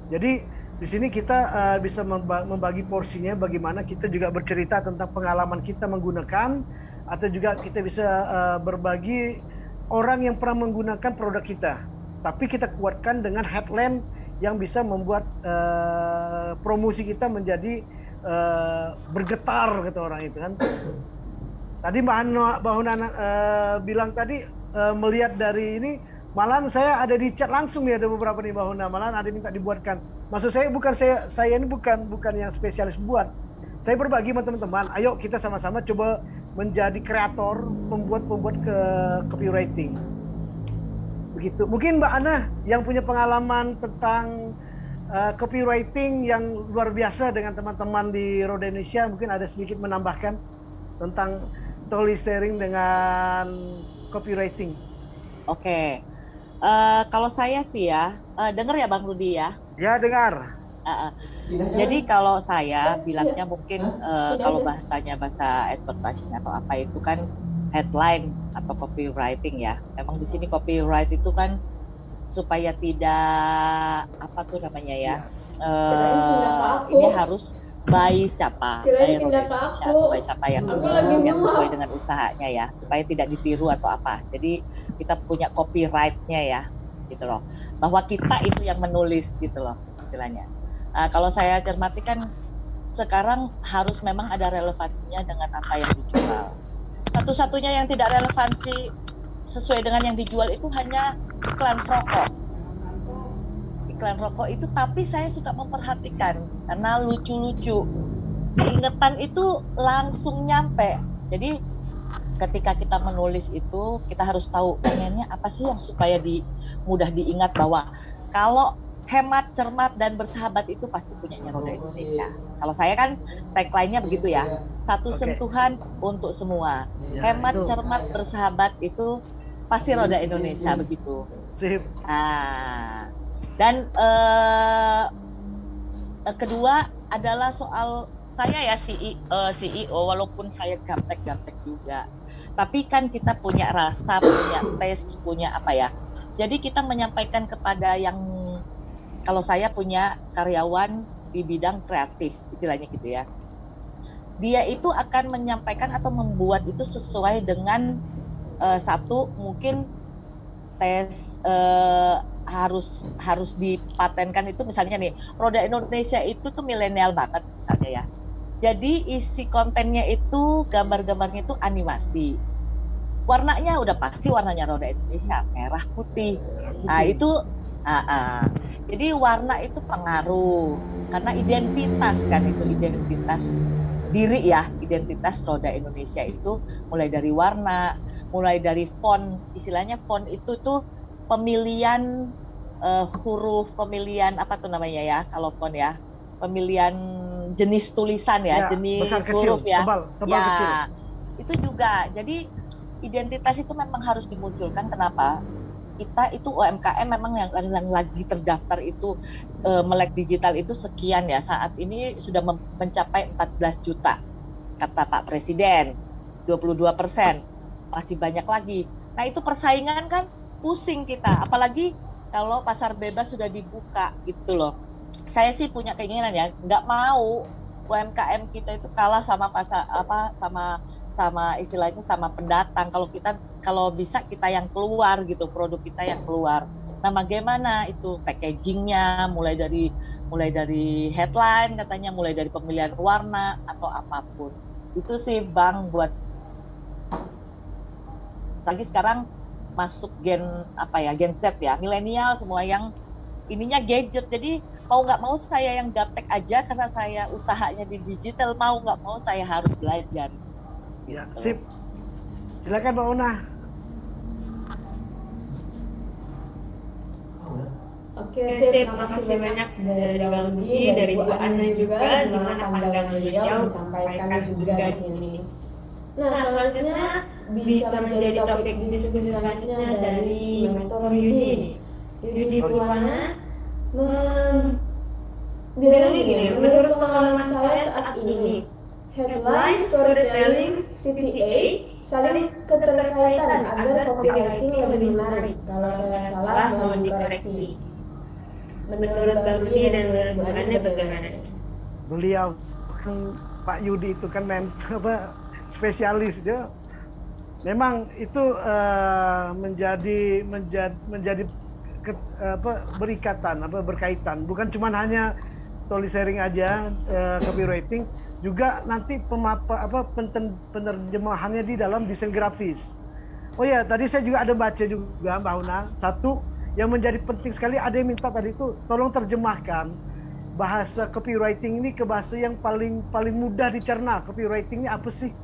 Jadi di sini kita bisa membagi porsinya, bagaimana kita juga bercerita tentang pengalaman kita menggunakan, atau juga kita bisa berbagi orang yang pernah menggunakan produk kita. Tapi kita kuatkan dengan headline yang bisa membuat promosi kita menjadi bergetar kata orang itu kan. Tadi Mbak Hauna bilang tadi melihat dari ini, malahan saya ada di chat langsung ya, ada beberapa nih Mbak Hauna, malahan ada minta dibuatkan. Maksud saya bukan saya ini bukan yang spesialis buat. Saya berbagi sama teman-teman, ayo kita sama-sama coba menjadi kreator, pembuat copywriting. Begitu. Mungkin Mbak Ana yang punya pengalaman tentang copywriting yang luar biasa dengan teman-teman di Roda Indonesia, mungkin ada sedikit menambahkan tentang storytelling dengan copywriting. Oke. Kalau saya sih ya, dengar ya Bang Rudi ya? Ya, dengar. Jadi kalau saya bilangnya mungkin kalau bahasanya bahasa advertising atau apa itu kan headline atau copywriting ya. Memang di sini copyright itu kan supaya tidak apa tuh namanya ya, ini harus by siapa, by siapa yang sesuai dengan usahanya ya, supaya tidak ditiru atau apa. Jadi kita punya copyright-nya ya, gitu loh. Bahwa kita itu yang menulis gitu loh istilahnya. Kalau saya cermati kan sekarang harus memang ada relevansinya dengan apa yang dijual. Satu-satunya yang tidak relevansi sesuai dengan yang dijual itu hanya iklan rokok. Iklan rokok itu, tapi saya suka memperhatikan karena lucu-lucu. Keingetan itu langsung nyampe. Jadi ketika kita menulis itu, kita harus tahu pengennya apa sih yang supaya mudah diingat, bahwa kalau hemat, cermat, dan bersahabat itu pasti punyanya Roda Indonesia. Kalau saya kan tagline-nya begitu ya, satu sentuhan untuk semua. Hemat, cermat, bersahabat itu pasti Roda Indonesia, begitu. Sip. Nah, dan kedua adalah soal saya ya CEO, walaupun saya gaptek juga, tapi kan kita punya rasa, punya taste, punya apa ya. Jadi kita menyampaikan kepada yang, kalau saya punya karyawan di bidang kreatif, istilahnya gitu ya. Dia itu akan menyampaikan atau membuat itu sesuai dengan satu, mungkin tes harus dipatenkan itu, misalnya nih, Roda Indonesia itu tuh milenial banget misalnya ya. Jadi isi kontennya itu, gambar-gambarnya itu animasi. Warnanya udah pasti warnanya Roda Indonesia, merah putih. Nah itu jadi warna itu pengaruh, karena identitas kan, itu identitas diri ya, identitas Roda Indonesia itu mulai dari warna, mulai dari font. Istilahnya font itu tuh pemilihan huruf, pemilihan apa tuh namanya ya kalau font ya, pemilihan jenis tulisan ya, jenis besar, huruf kecil, ya, tebal, kecil. Itu juga. Jadi identitas itu memang harus dimunculkan. Kenapa? Kita itu UMKM memang yang lagi terdaftar itu melek digital itu sekian ya, saat ini sudah mencapai 14 juta kata Pak Presiden, 22%, masih banyak lagi. Nah itu persaingan kan pusing kita, apalagi kalau pasar bebas sudah dibuka gitu loh. Saya sih punya keinginan ya, nggak mau UMKM kita itu kalah sama pasar sama istilahnya sama pendatang. Kalau bisa kita yang keluar gitu, produk kita yang keluar. Nah bagaimana itu packagingnya, mulai dari headline katanya, mulai dari pemilihan warna atau apapun. Itu sih Bang, buat lagi sekarang masuk gen Z ya, milenial semua yang ininya gadget. Jadi mau nggak mau saya yang gaptek aja karena saya usahanya di digital, mau nggak mau saya harus belajar. Ya, sip. Silakan Mbak Una. Oke, terima kasih banyak dari Bang Budi, dari Bu Ana juga, gimana pandangan beliau disampaikan juga di sini. Nah, selanjutnya bisa menjadi topik diskusi selanjutnya dari Mentor Yudi. Yudi Purwana bilang gini, menurut pengalaman saya saat ini, headline, storytelling, CTA, saling keterkaitan agar copywriting lebih menarik. Kalau saya salah, mohon dikoreksi. Menurut Bang Budi dan menurut Bu Ana bagaimana? Beliau Pak Yudi itu kan spesialis dia. Memang itu menjadi berkaitan, bukan cuma hanya storytelling aja, copywriting, juga nanti penerjemahannya di dalam desain grafis. Oh ya, tadi saya juga ada baca juga Mbak Una, satu yang menjadi penting sekali, ada yang minta tadi itu tolong terjemahkan bahasa copywriting ini ke bahasa yang paling mudah dicerna. Copywriting ini apa sih?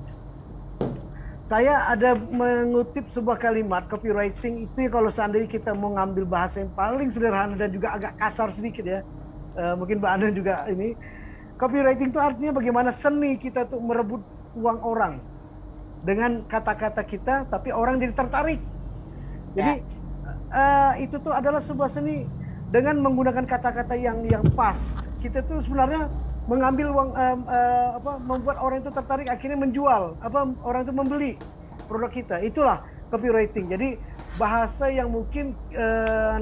Saya ada mengutip sebuah kalimat, copywriting itu kalau seandainya kita mau ngambil bahasa yang paling sederhana dan juga agak kasar sedikit ya, mungkin Mbak Ana juga ini, copywriting itu artinya bagaimana seni kita tuh merebut uang orang dengan kata-kata kita, tapi orang jadi tertarik. Jadi itu tuh adalah sebuah seni dengan menggunakan kata-kata yang pas. Kita tuh sebenarnya mengambil uang, membuat orang itu tertarik, akhirnya menjual, orang itu membeli produk kita. Itulah copywriting. Jadi bahasa yang mungkin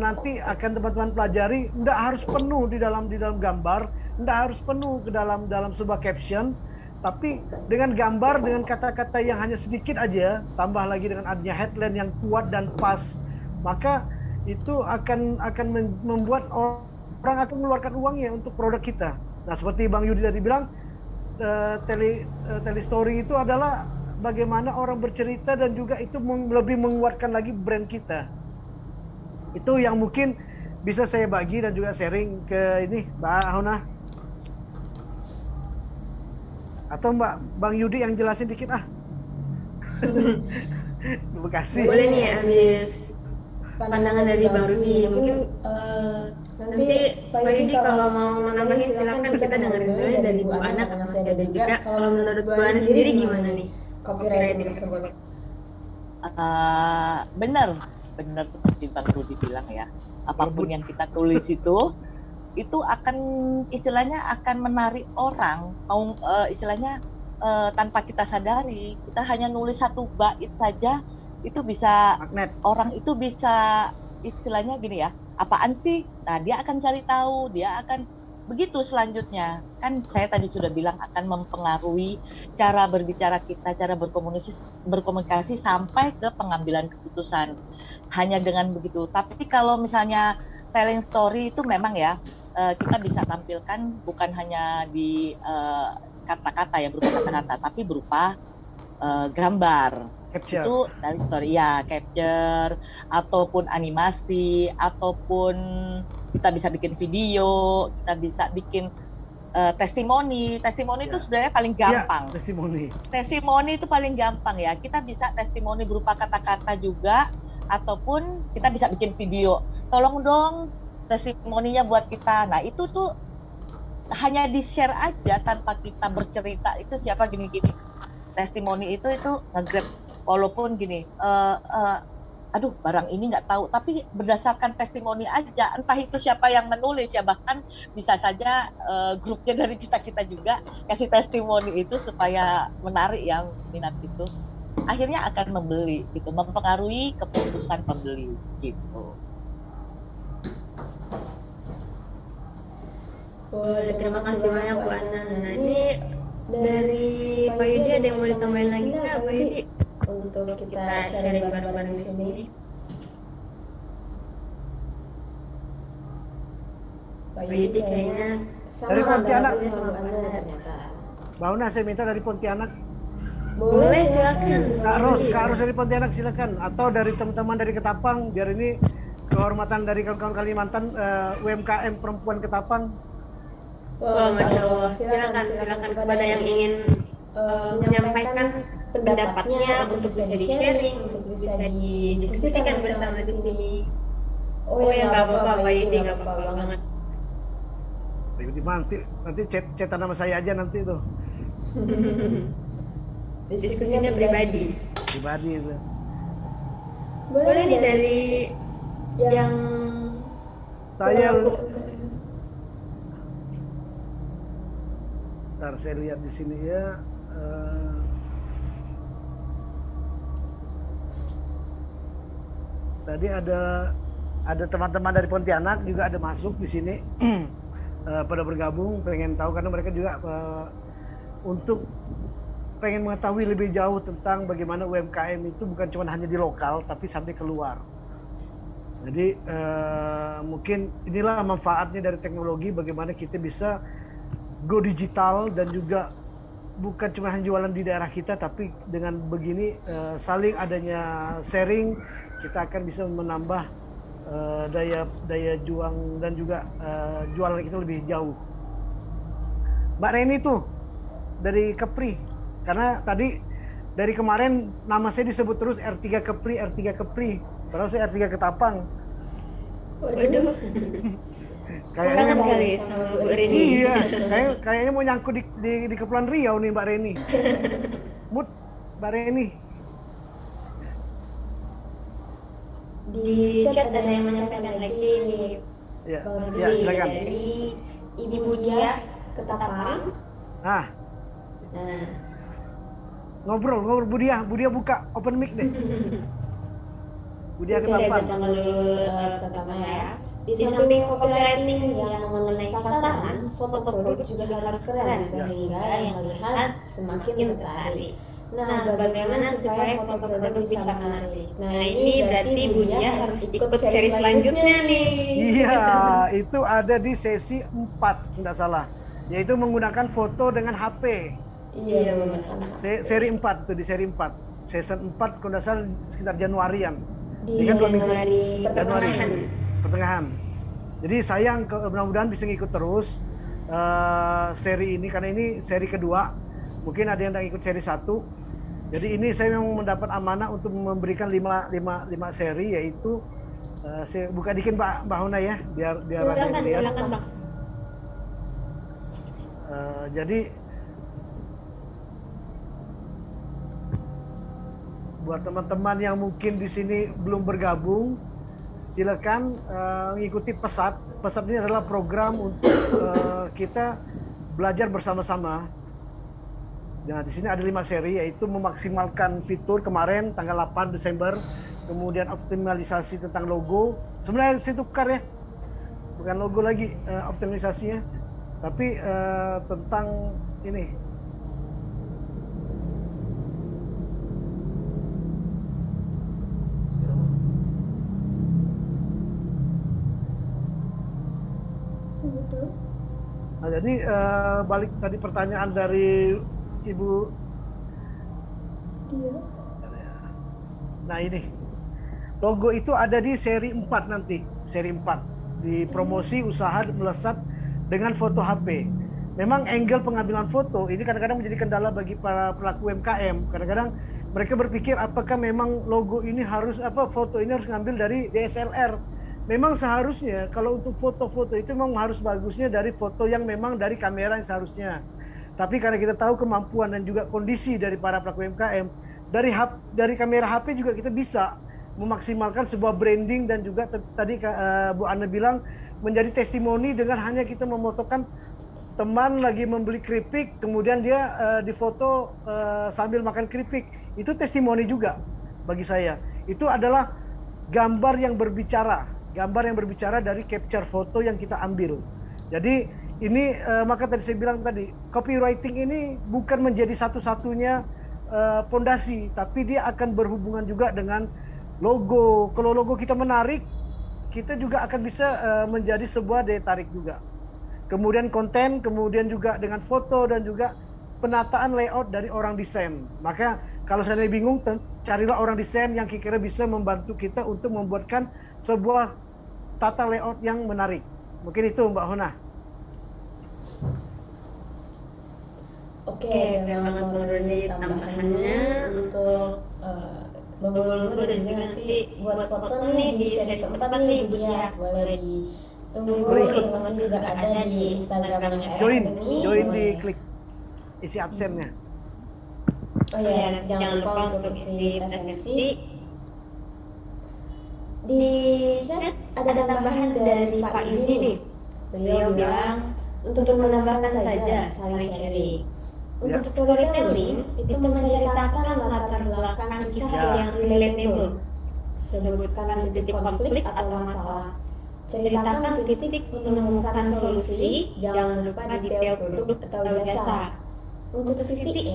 nanti akan teman-teman pelajari, tidak harus penuh di dalam gambar, tidak harus penuh ke dalam sebuah caption, tapi dengan gambar, dengan kata-kata yang hanya sedikit aja, tambah lagi dengan adanya headline yang kuat dan pas, maka itu akan membuat orang akan mengeluarkan uangnya untuk produk kita. Nah, seperti Bang Yudi tadi bilang, telestory itu adalah bagaimana orang bercerita dan juga itu lebih menguatkan lagi brand kita. Itu yang mungkin bisa saya bagi dan juga sharing ke ini Mbak Hona. Atau Bang Yudi yang jelasin dikit ah. Terima kasih. Boleh nih habis pandangan dari Bang Yudi. Mungkin nanti Pak Yudi kalau mau menambahin silakan, kita dengerin dulu dari Bu Ana karena masih ada juga. Kalau menurut Bu Ana sendiri gimana nih copywriting tersebut? Benar seperti Bang Rudi bilang ya. Apapun yang kita tulis itu akan istilahnya akan menarik orang, istilahnya tanpa kita sadari. Kita hanya nulis satu bait saja itu bisa magnet. Orang itu bisa istilahnya gini ya, apaan sih? Nah, dia akan cari tahu, dia akan begitu selanjutnya. Kan saya tadi sudah bilang akan mempengaruhi cara berbicara kita, cara berkomunikasi sampai ke pengambilan keputusan. Hanya dengan begitu. Tapi kalau misalnya telling story itu memang ya, kita bisa tampilkan bukan hanya di kata-kata ya, berupa kata-kata, tapi berupa gambar. Capture. Itu dari story ya, capture ataupun animasi ataupun kita bisa bikin video, kita bisa bikin testimoni. Testimoni itu sebenarnya paling gampang. Testimoni itu paling gampang ya. Kita bisa testimoni berupa kata-kata juga ataupun kita bisa bikin video. Tolong dong testimoninya buat kita. Nah, itu tuh hanya di-share aja tanpa kita bercerita itu siapa gini-gini. Testimoni itu nge-grab. Walaupun gini, aduh barang ini nggak tahu, tapi berdasarkan testimoni aja, entah itu siapa yang menulis ya, bahkan bisa saja grupnya dari kita juga kasih testimoni itu supaya menarik yang minat itu, akhirnya akan membeli gitu, mempengaruhi keputusan pembeli gitu. Boleh, terima kasih banyak Bu Ana. Nah, ini dari Pak Yudi ada yang mau ditambahin lagi nggak Pak Yudi? Untuk kita sharing bareng-bareng di sini. Pak Yudi kayaknya dari Pontianak. Sama Bu Ana ternyata. Mbak Una, saya minta dari Pontianak. Boleh, silakan. Kak Ros dari Pontianak silakan. Atau dari teman-teman dari Ketapang, biar ini kehormatan dari kawan-kawan Kalimantan, UMKM perempuan Ketapang. Wah, Masya Allah. Silakan kepada yang ingin menyampaikan pendapatnya untuk bisa di-sharing, untuk bisa didiskusikan bersama di sini. Oh ya, nggak apa-apa Pak Yudi, nggak apa-apa banget. Nanti chat nama saya aja nanti tuh. Diskusinya pribadi itu. Boleh nih dari yang saya. Ntar saya lihat di sini ya. Tadi ada teman-teman dari Pontianak juga ada masuk di sini. Pada bergabung, pengen tahu karena mereka juga untuk pengen mengetahui lebih jauh tentang bagaimana UMKM itu bukan cuma hanya di lokal tapi sampai keluar. Jadi mungkin inilah manfaatnya dari teknologi, bagaimana kita bisa go digital dan juga bukan cuma hanya jualan di daerah kita, tapi dengan begini saling adanya sharing, kita akan bisa menambah daya juang dan juga jualan kita lebih jauh. Mbak Reni tuh dari Kepri, karena tadi dari kemarin nama saya disebut terus R3 Kepri, padahal saya R3 Ketapang. Waduh. Kayaknya mau kali sama Bu Reni. Iya, kayaknya mau nyangkut di Kepulauan Riau nih Mbak Reni. Mbak Reni. Di chat ada yang menyampaikan lagi nih. Ya, silakan. Dari Ibu Dia Ketapang. Nah. Ngobrol Bu Dia buka open mic deh. Bu Dia Ketapang. Saya bacakan dulu pertama ya. Di samping copywriting yang mengenai sasaran, foto produk juga harus keren sehingga yang lihat semakin tertarik. Nah, bagaimana supaya foto produk bisa menarik? Nah, ini berarti Bu Dia harus ikut seri selanjutnya nih. Iya, itu ada di sesi 4, tidak salah. Yaitu menggunakan foto dengan HP. Iya, benar. Seri 4 itu di seri 4. Season 4 kalau nggak salah sekitar Januarian. Di Ini kan 2 minggu. Januari pertengahan. Jadi sayang mudah-mudahan bisa ngikut terus seri ini karena ini seri kedua. Mungkin ada yang ikut seri 1. Jadi ini saya memang mendapat amanah untuk memberikan 5 seri, yaitu saya buka dikit Mbak Hona ya biar ada yang lihat. Silakan, Bang. Jadi buat teman-teman yang mungkin di sini belum bergabung, silakan mengikuti PESAT. PESAT ini adalah program untuk kita belajar bersama-sama. Nah, di sini ada 5 seri, yaitu memaksimalkan fitur kemarin tanggal 8 Desember, kemudian optimalisasi tentang logo. Sebenarnya saya tukar ya, bukan logo lagi optimalisasinya, tapi tentang ini. Nah, jadi balik tadi pertanyaan dari Ibu. Nah, ini logo itu ada di seri 4 nanti, seri 4 di promosi usaha melesat dengan foto HP. Memang angle pengambilan foto ini kadang-kadang menjadi kendala bagi para pelaku UMKM. Kadang-kadang mereka berpikir apakah memang logo ini harus foto ini harus ngambil dari DSLR. Memang seharusnya kalau untuk foto-foto itu memang harus bagusnya dari foto yang memang dari kamera yang seharusnya. Tapi karena kita tahu kemampuan dan juga kondisi dari para pelaku UMKM, dari kamera HP juga kita bisa memaksimalkan sebuah branding dan juga tadi Bu Ana bilang menjadi testimoni dengan hanya kita memotokan teman lagi membeli keripik, kemudian dia difoto sambil makan keripik. Itu testimoni juga bagi saya. Itu adalah gambar yang berbicara dari capture foto yang kita ambil. Jadi ini maka tadi saya bilang tadi, copywriting ini bukan menjadi satu-satunya pondasi, tapi dia akan berhubungan juga dengan logo. Kalau logo kita menarik, kita juga akan bisa menjadi sebuah daya tarik juga. Kemudian konten, kemudian juga dengan foto dan juga penataan layout dari orang desain. Maka kalau saya bingung, carilah orang desain yang kira-kira bisa membantu kita untuk membuatkan sebuah tata layout yang menarik. Mungkin itu Mbak Hona. Oke, memang Rudi tambahannya untuk logo dan juga nanti buat foto nih di seri keempat nih dia boleh ditunggu, informasi juga ada di Instagram join di klik isi absennya. Oh iya, jangan lupa untuk isi presentasi. Di chat ada tambahan dari Pak Yudi nih. Beliau bilang untuk menambahkan saja saling sharing. Untuk storytelling itu menceritakan latar belakang kisah yang relatable. Sebutkan titik konflik atau masalah. Ceritakan titik menemukan solusi. Jangan lupa detail produk atau jasa. Untuk sisi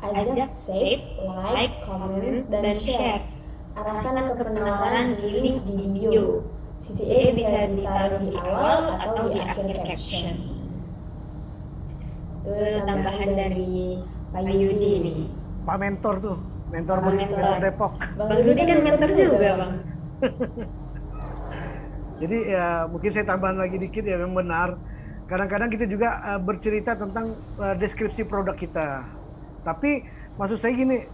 A, ajak save, like, comment, dan share. Arahkan ke penawaran di link di bio. Sisi A bisa ditaruh di awal atau di akhir caption. Itu tambahan dari Pak Yudi nih. Pak Mentor tuh, mentor Depok. Bang Rudi kan mentor juga, Bang. Jadi ya mungkin saya tambahan lagi dikit ya, memang benar. Kadang-kadang kita juga bercerita tentang deskripsi produk kita. Tapi maksud saya gini,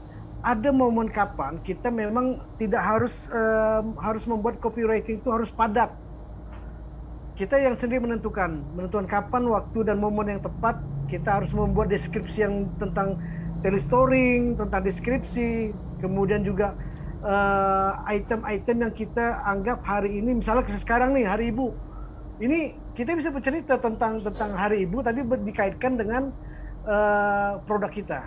ada momen kapan kita memang tidak harus membuat copywriting itu harus padat. Kita yang sendiri menentukan kapan, waktu dan momen yang tepat. Kita harus membuat deskripsi yang tentang telestoring, tentang deskripsi, kemudian juga item-item yang kita anggap hari ini, misalnya sekarang nih Hari Ibu, ini kita bisa bercerita tentang Hari Ibu, tapi dikaitkan dengan produk kita.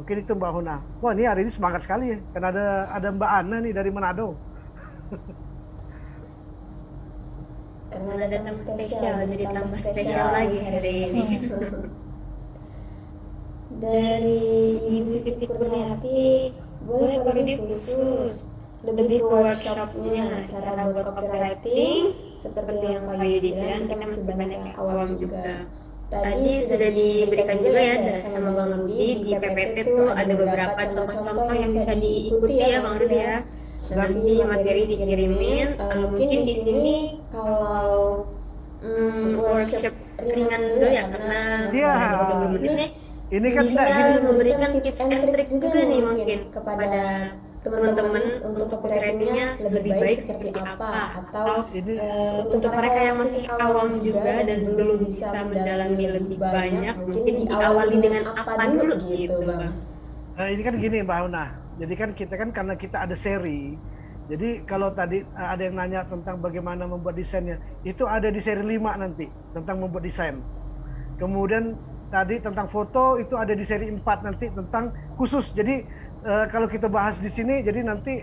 Mungkin itu Mbak Hona. Wah, ini hari ini semangat sekali ya, karena ada Mbak Ana nih dari Manado. Karena ada tamu spesial, jadi tambah spesial lagi hari ini. Dari Ibu Siti Kurniati, boleh Pak Rudi khusus lebih ke workshopnya, cara buat copywriting, seperti yang Pak Yudi bilang, kita masih banyak yang awam juga. tadi sudah diberikan juga ya sama Bang Rudi di PPT tuh ada beberapa contoh-contoh yang bisa diikuti ya Bang Rudi ya. Nanti materi dikirimin. Mungkin di sini kalau workshop ringan dulu ya karena ini kan bisa memberikan tips and trick juga nih mungkin kepada teman-teman untuk copywritingnya lebih baik seperti apa, atau untuk mereka yang masih awam juga dan belum bisa mendalami lebih banyak mungkin diawali dengan apa dulu gitu Bang. Ini kan gini Mbak Huna, jadi kan kita kan karena kita ada seri, jadi kalau tadi ada yang nanya tentang bagaimana membuat desainnya, itu ada di seri 5 nanti tentang membuat desain. Kemudian tadi tentang foto itu ada di seri 4 nanti tentang khusus. Jadi kalau kita bahas di sini, jadi nanti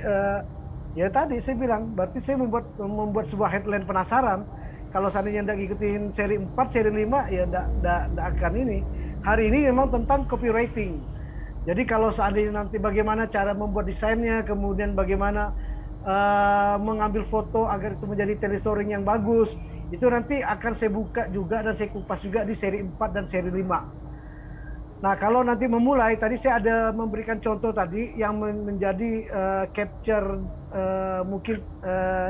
ya tadi saya bilang, berarti saya membuat sebuah headline penasaran. Kalau seandainya tidak ikutin seri 4, seri 5, ya tidak akan ini. Hari ini memang tentang copywriting. Jadi kalau seandainya nanti bagaimana cara membuat desainnya, kemudian bagaimana mengambil foto agar itu menjadi telestoring yang bagus, itu nanti akan saya buka juga dan saya kupas juga di seri 4 dan seri 5. Nah, kalau nanti memulai, tadi saya ada memberikan contoh tadi yang menjadi capture mungkin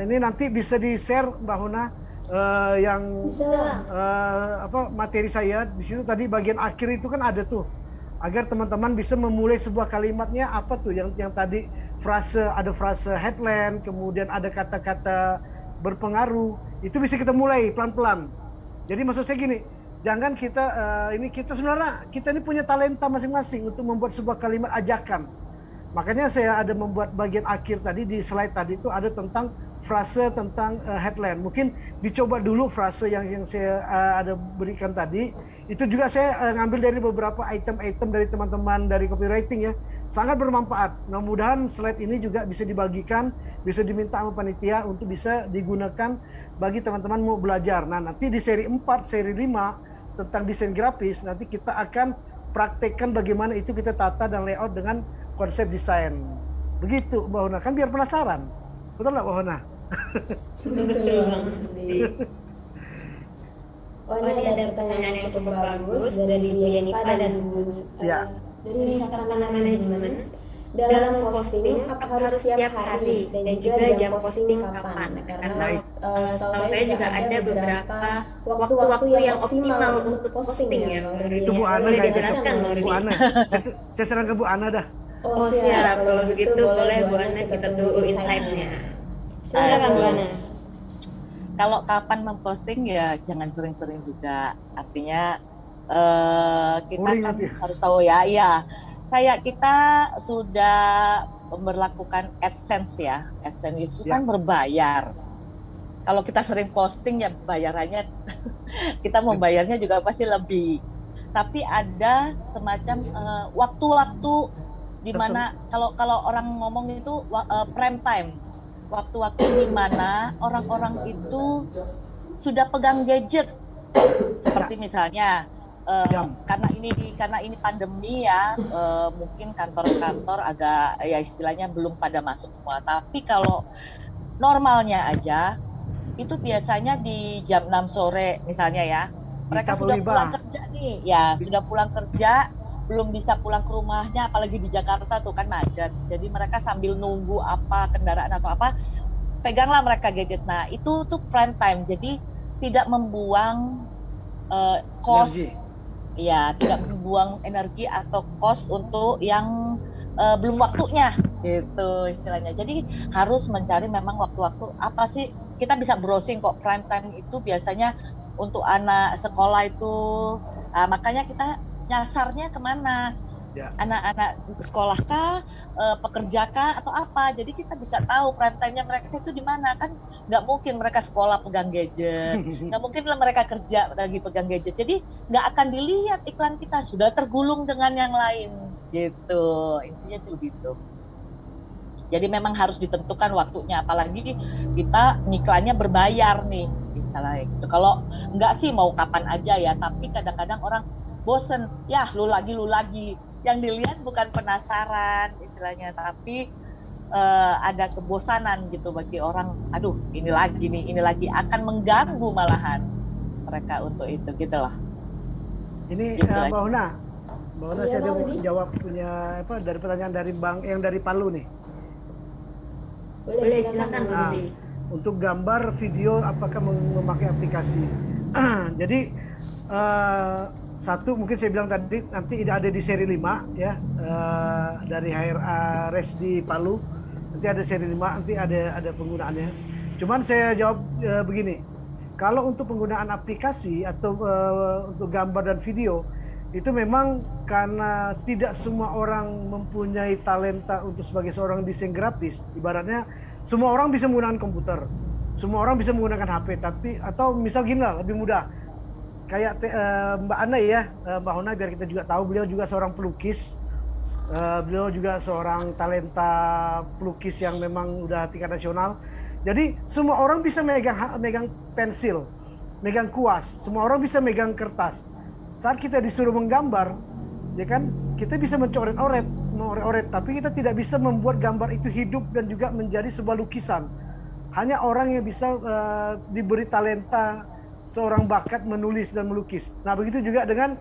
ini nanti bisa di-share Mbak Huna yang materi saya di situ tadi bagian akhir itu kan ada tuh agar teman-teman bisa memulai sebuah kalimatnya apa tuh yang tadi ada frase headline, kemudian ada kata-kata berpengaruh, itu bisa kita mulai pelan-pelan. Jadi maksud saya gini, jangan kita kita ini punya talenta masing-masing untuk membuat sebuah kalimat ajakan. Makanya saya ada membuat bagian akhir tadi di slide tadi itu ada tentang frase tentang headline. Mungkin dicoba dulu frase yang saya ada berikan tadi. Itu juga saya ngambil dari beberapa item-item dari teman-teman dari copywriting ya. Sangat bermanfaat. Mudah-mudahan slide ini juga bisa dibagikan, bisa diminta sama panitia untuk bisa digunakan bagi teman-teman mau belajar. Nah, nanti di seri 4, seri 5 tentang desain grafis, nanti kita akan praktekkan bagaimana itu kita tata dan layout dengan konsep desain. Begitu Mbak Hona, kan biar penasaran. Betul nggak Mbak Hona? Betul Bang. Ini ada pertanyaan yang cukup bagus dari Bu Yenipa dan Bu dari Sarana Manajemen. Dalam posting apakah harus setiap hari dan juga jam posting kapan? Karena setahu saya juga ada beberapa waktu-waktu yang optimal untuk posting ya. Itu Bu Ana, boleh dijelaskan Bu Ana. Saya serang ke Bu Ana dah. Oh siap, kalau begitu boleh Bu Ana kita tunggu insight-nya. Silakan Bu Ana. Kalau kapan memposting ya jangan sering-sering juga. Artinya kita kan harus tahu ya. Kayak kita sudah memberlakukan AdSense ya. AdSense itu kan berbayar. Kalau kita sering posting ya bayarannya kita membayarnya juga pasti lebih. Tapi ada semacam waktu-waktu di mana kalau orang ngomong itu prime time. Waktu-waktu di mana orang-orang itu sudah pegang gadget. Seperti misalnya karena ini pandemi ya, mungkin kantor-kantor agak ya istilahnya belum pada masuk semua. Tapi kalau normalnya aja itu biasanya di jam 6 sore misalnya ya, mereka sudah pulang kerja nih, ya sudah pulang kerja, belum bisa pulang ke rumahnya, apalagi di Jakarta tuh kan macet. Jadi mereka sambil nunggu apa kendaraan atau apa, peganglah mereka gadget. Nah itu tuh prime time, jadi tidak membuang cost. Ya, tidak membuang energi atau cost untuk yang belum waktunya gitu istilahnya. Jadi harus mencari memang waktu-waktu apa sih, kita bisa browsing kok. Prime time itu biasanya untuk anak sekolah itu, makanya kita nyasarnya kemana? Anak-anak sekolah kah, pekerja kah, atau apa? Jadi kita bisa tahu prime time-nya mereka itu di mana. Kan nggak mungkin mereka sekolah pegang gadget, nggak mungkin mereka kerja lagi pegang gadget. Jadi nggak akan dilihat iklan kita, sudah tergulung dengan yang lain gitu. Intinya sih begitu. Jadi memang harus ditentukan waktunya, apalagi kita iklannya berbayar nih misalnya gitu. Kalau nggak sih mau kapan aja ya, tapi kadang-kadang orang bosen, ya lu lagi. Yang dilihat bukan penasaran istilahnya, tapi ada kebosanan gitu bagi orang. Aduh, ini lagi akan mengganggu malahan mereka untuk itu gitu lah. Ini Gitu Mbak aja. Huna. Mbak Huna, Iya, saya Bang mau Budi. jawab punya apa dari pertanyaan dari Bang yang dari Palu nih. Boleh, silakan Bang Nah, Budi. untuk gambar, video, apakah memakai aplikasi? Jadi satu mungkin saya bilang tadi nanti ada di seri 5 ya, dari HRA Res di Palu. Nanti ada seri 5, nanti ada penggunaannya. Cuman saya jawab begini. Kalau untuk penggunaan aplikasi atau untuk gambar dan video itu memang karena tidak semua orang mempunyai talenta untuk sebagai seorang desain grafis. Ibaratnya semua orang bisa menggunakan komputer, semua orang bisa menggunakan HP, tapi atau misal gini lah, lebih mudah. Kayak Mbak Ana ya, Mbak Hona, biar kita juga tahu, beliau juga seorang pelukis. Beliau juga seorang talenta pelukis yang memang udah tingkat nasional. Jadi semua orang bisa megang pensil, megang kuas, semua orang bisa megang kertas. Saat kita disuruh menggambar, ya kan, kita bisa mencoret-oret, tapi kita tidak bisa membuat gambar itu hidup dan juga menjadi sebuah lukisan. Hanya orang yang bisa diberi talenta, seorang bakat menulis dan melukis. Nah, begitu juga dengan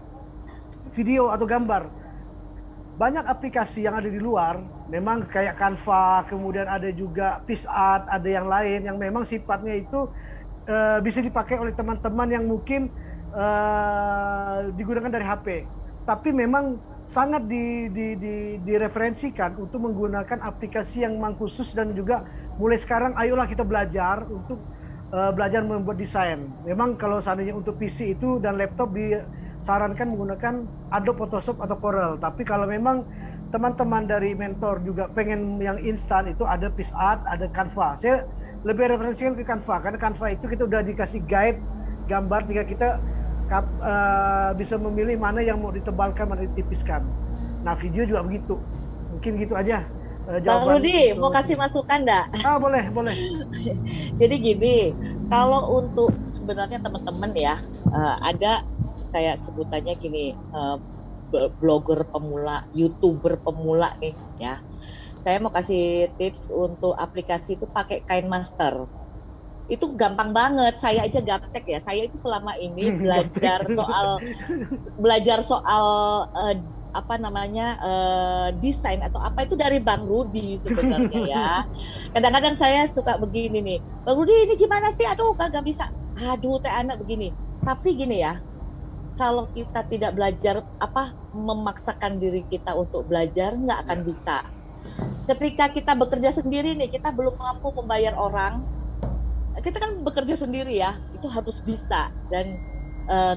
video atau gambar. Banyak aplikasi yang ada di luar, memang kayak Canva, kemudian ada juga PixArt, ada yang lain yang memang sifatnya itu bisa dipakai oleh teman-teman yang mungkin digunakan dari HP. Tapi memang sangat direferensikan untuk menggunakan aplikasi yang memang khusus, dan juga mulai sekarang ayolah kita belajar untuk belajar membuat desain. Memang kalau seandainya untuk PC itu dan laptop disarankan menggunakan Adobe Photoshop atau Corel. Tapi kalau memang teman-teman dari mentor juga pengen yang instan, itu ada PixArt, ada Canva. Saya lebih referensikan ke Canva, karena Canva itu kita udah dikasih guide gambar, tinggal kita bisa memilih mana yang mau ditebalkan, mana ditipiskan. Nah, video juga begitu. Mungkin gitu aja. Bang Rudi, mau kasih masukan enggak? Boleh. Jadi gini, kalau untuk sebenarnya teman-teman ya, ada kayak sebutannya gini, blogger pemula, YouTuber pemula nih ya. Saya mau kasih tips untuk aplikasi itu pakai KineMaster. Itu gampang banget, saya aja gaptek ya. Saya itu selama ini belajar soal desain atau apa itu dari Bang Rudi sebenarnya ya. Kadang-kadang saya suka begini nih, Bang Rudi ini gimana sih? Aduh kagak bisa. Aduh teh anak begini. Tapi gini ya, kalau kita tidak belajar memaksakan diri kita untuk belajar, nggak akan bisa. Ketika kita bekerja sendiri nih, kita belum mampu membayar orang, kita kan bekerja sendiri ya, itu harus bisa. Dan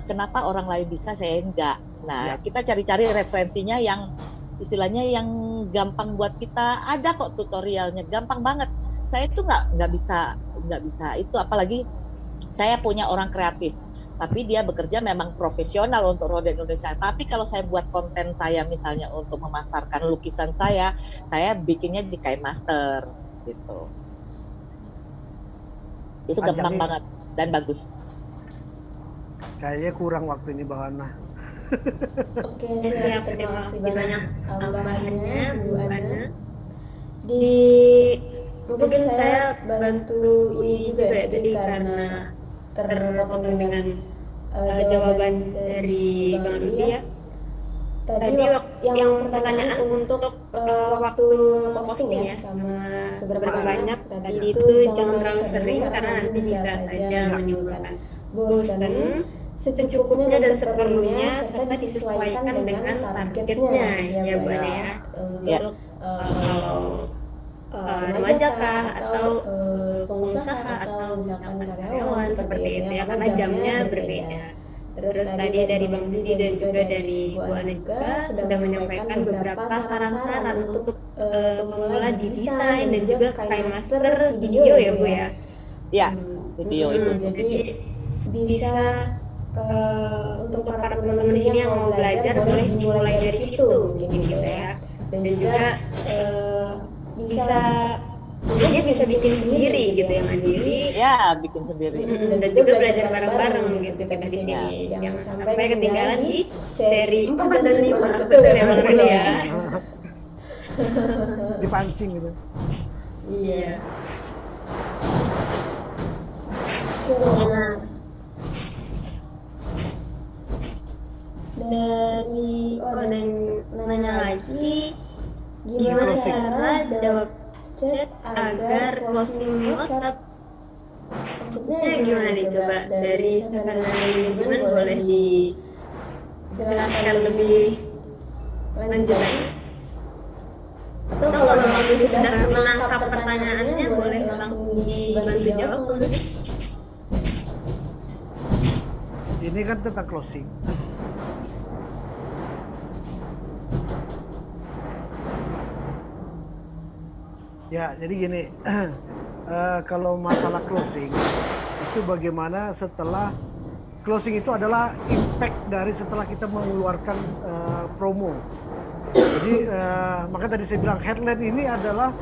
kenapa orang lain bisa, saya enggak. Nah, kita cari-cari referensinya yang istilahnya yang gampang buat kita. Ada kok tutorialnya, gampang banget. Saya itu nggak bisa itu, apalagi saya punya orang kreatif, tapi dia bekerja memang profesional untuk Roda Indonesia. Tapi kalau saya buat konten saya misalnya untuk memasarkan lukisan saya bikinnya di KineMaster gitu. Itu gampang banget dan bagus. Kayaknya kurang waktu ini Mbak Ana. Oke, siap. Terima kasih banyak tambahannya Bu Ana. Mungkin saya bantu ini juga ya, tadi karena terpotong dengan jawaban dari Bang Rudi ya. Tadi yang pertanyaan untuk waktu posting ya, sama seberapa banyak, tadi itu jangan terlalu sering karena nanti bisa saja menimbulkan bosan. Secukupnya dan seperlunya, serta disesuaikan dengan targetnya ya Bu Ana ya. Untuk remaja kah, atau pengusaha, atau misalkan karyawan seperti itu ya, karena jamnya berbeda. Terus tadi dari Bang Rudi dan juga dari Bu Ana juga sudah menyampaikan beberapa saran-saran untuk pemula di desain dan juga KineMaster video ya Bu ya. Ya, video itu. Jadi bisa untuk para teman-teman di sini yang mau belajar boleh dimulai dari situ gitu ya. Dan juga bisa bikin sendiri gitu ya, mandiri. Ya, bikin sendiri. Dan juga belajar bareng-bareng gitu kita di sini. Jangan sampai ketinggalan di seri 4 dan 5. Betul ya Bang Rudi ya. Dipancing gitu. Iya. Nah, ada yang nanya lagi, gimana cara jawab chat agar closing WhatsApp? Maksudnya gimana nih, coba dari secondary management boleh dijelaskan lebih lanjut lagi? Atau kalau memang sudah menangkap pertanyaannya boleh langsung dibantu jawab mungkin? Ini kan tentang closing. Ya, jadi gini, kalau masalah closing itu bagaimana setelah closing itu adalah impact dari setelah kita mengeluarkan promo. Jadi maka tadi saya bilang headline ini adalah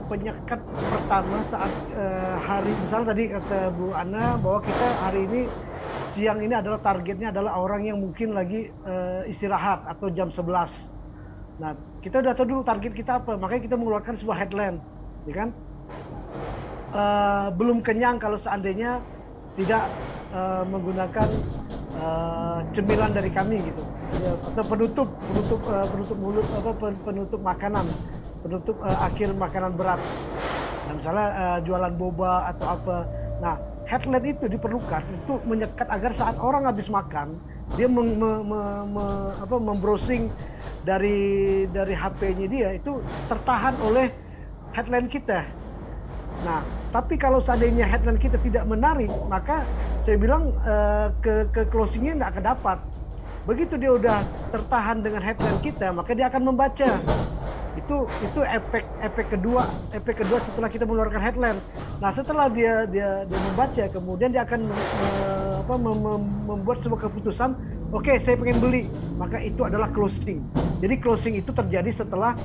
penyekat pertama saat hari, misalnya tadi kata Bu Ana bahwa kita hari ini siang ini adalah targetnya adalah orang yang mungkin lagi istirahat atau jam 11. Nah, kita udah tahu dulu target kita apa, makanya kita mengeluarkan sebuah headline, ya kan? Belum kenyang kalau seandainya tidak menggunakan cemilan dari kami gitu, atau penutup mulut, penutup makanan, penutup akhir makanan berat. Nah, misalnya jualan boba atau apa. Nah, headline itu diperlukan untuk menyekat agar saat orang habis makan dia membrowsing dari HP-nya dia itu tertahan oleh headline kita. Nah, tapi kalau seandainya headline kita tidak menarik, maka saya bilang ke closingnya nggak akan dapat. Begitu dia udah tertahan dengan headline kita, maka dia akan membaca. Itu efek kedua setelah kita mengeluarkan headline. Nah, setelah dia membaca, kemudian dia akan membuat sebuah keputusan, oke, saya pengen beli, maka itu adalah closing. Jadi closing itu terjadi setelah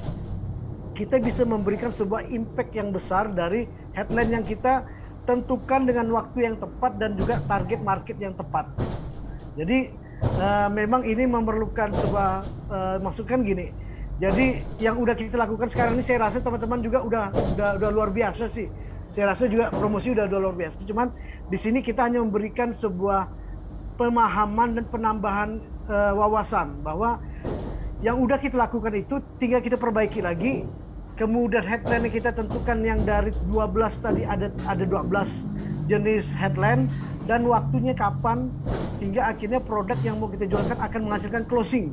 kita bisa memberikan sebuah impact yang besar dari headline yang kita tentukan dengan waktu yang tepat dan juga target market yang tepat. Jadi memang ini memerlukan sebuah maksudkan gini. Jadi yang udah kita lakukan sekarang ini saya rasa teman-teman juga udah luar biasa sih. Saya rasa juga promosi udah luar biasa. Cuman di sini kita hanya memberikan sebuah pemahaman dan penambahan wawasan bahwa yang udah kita lakukan itu tinggal kita perbaiki lagi. Kemudian headline yang kita tentukan yang dari 12 tadi ada 12 jenis headline dan waktunya kapan hingga akhirnya produk yang mau kita jualkan akan menghasilkan closing.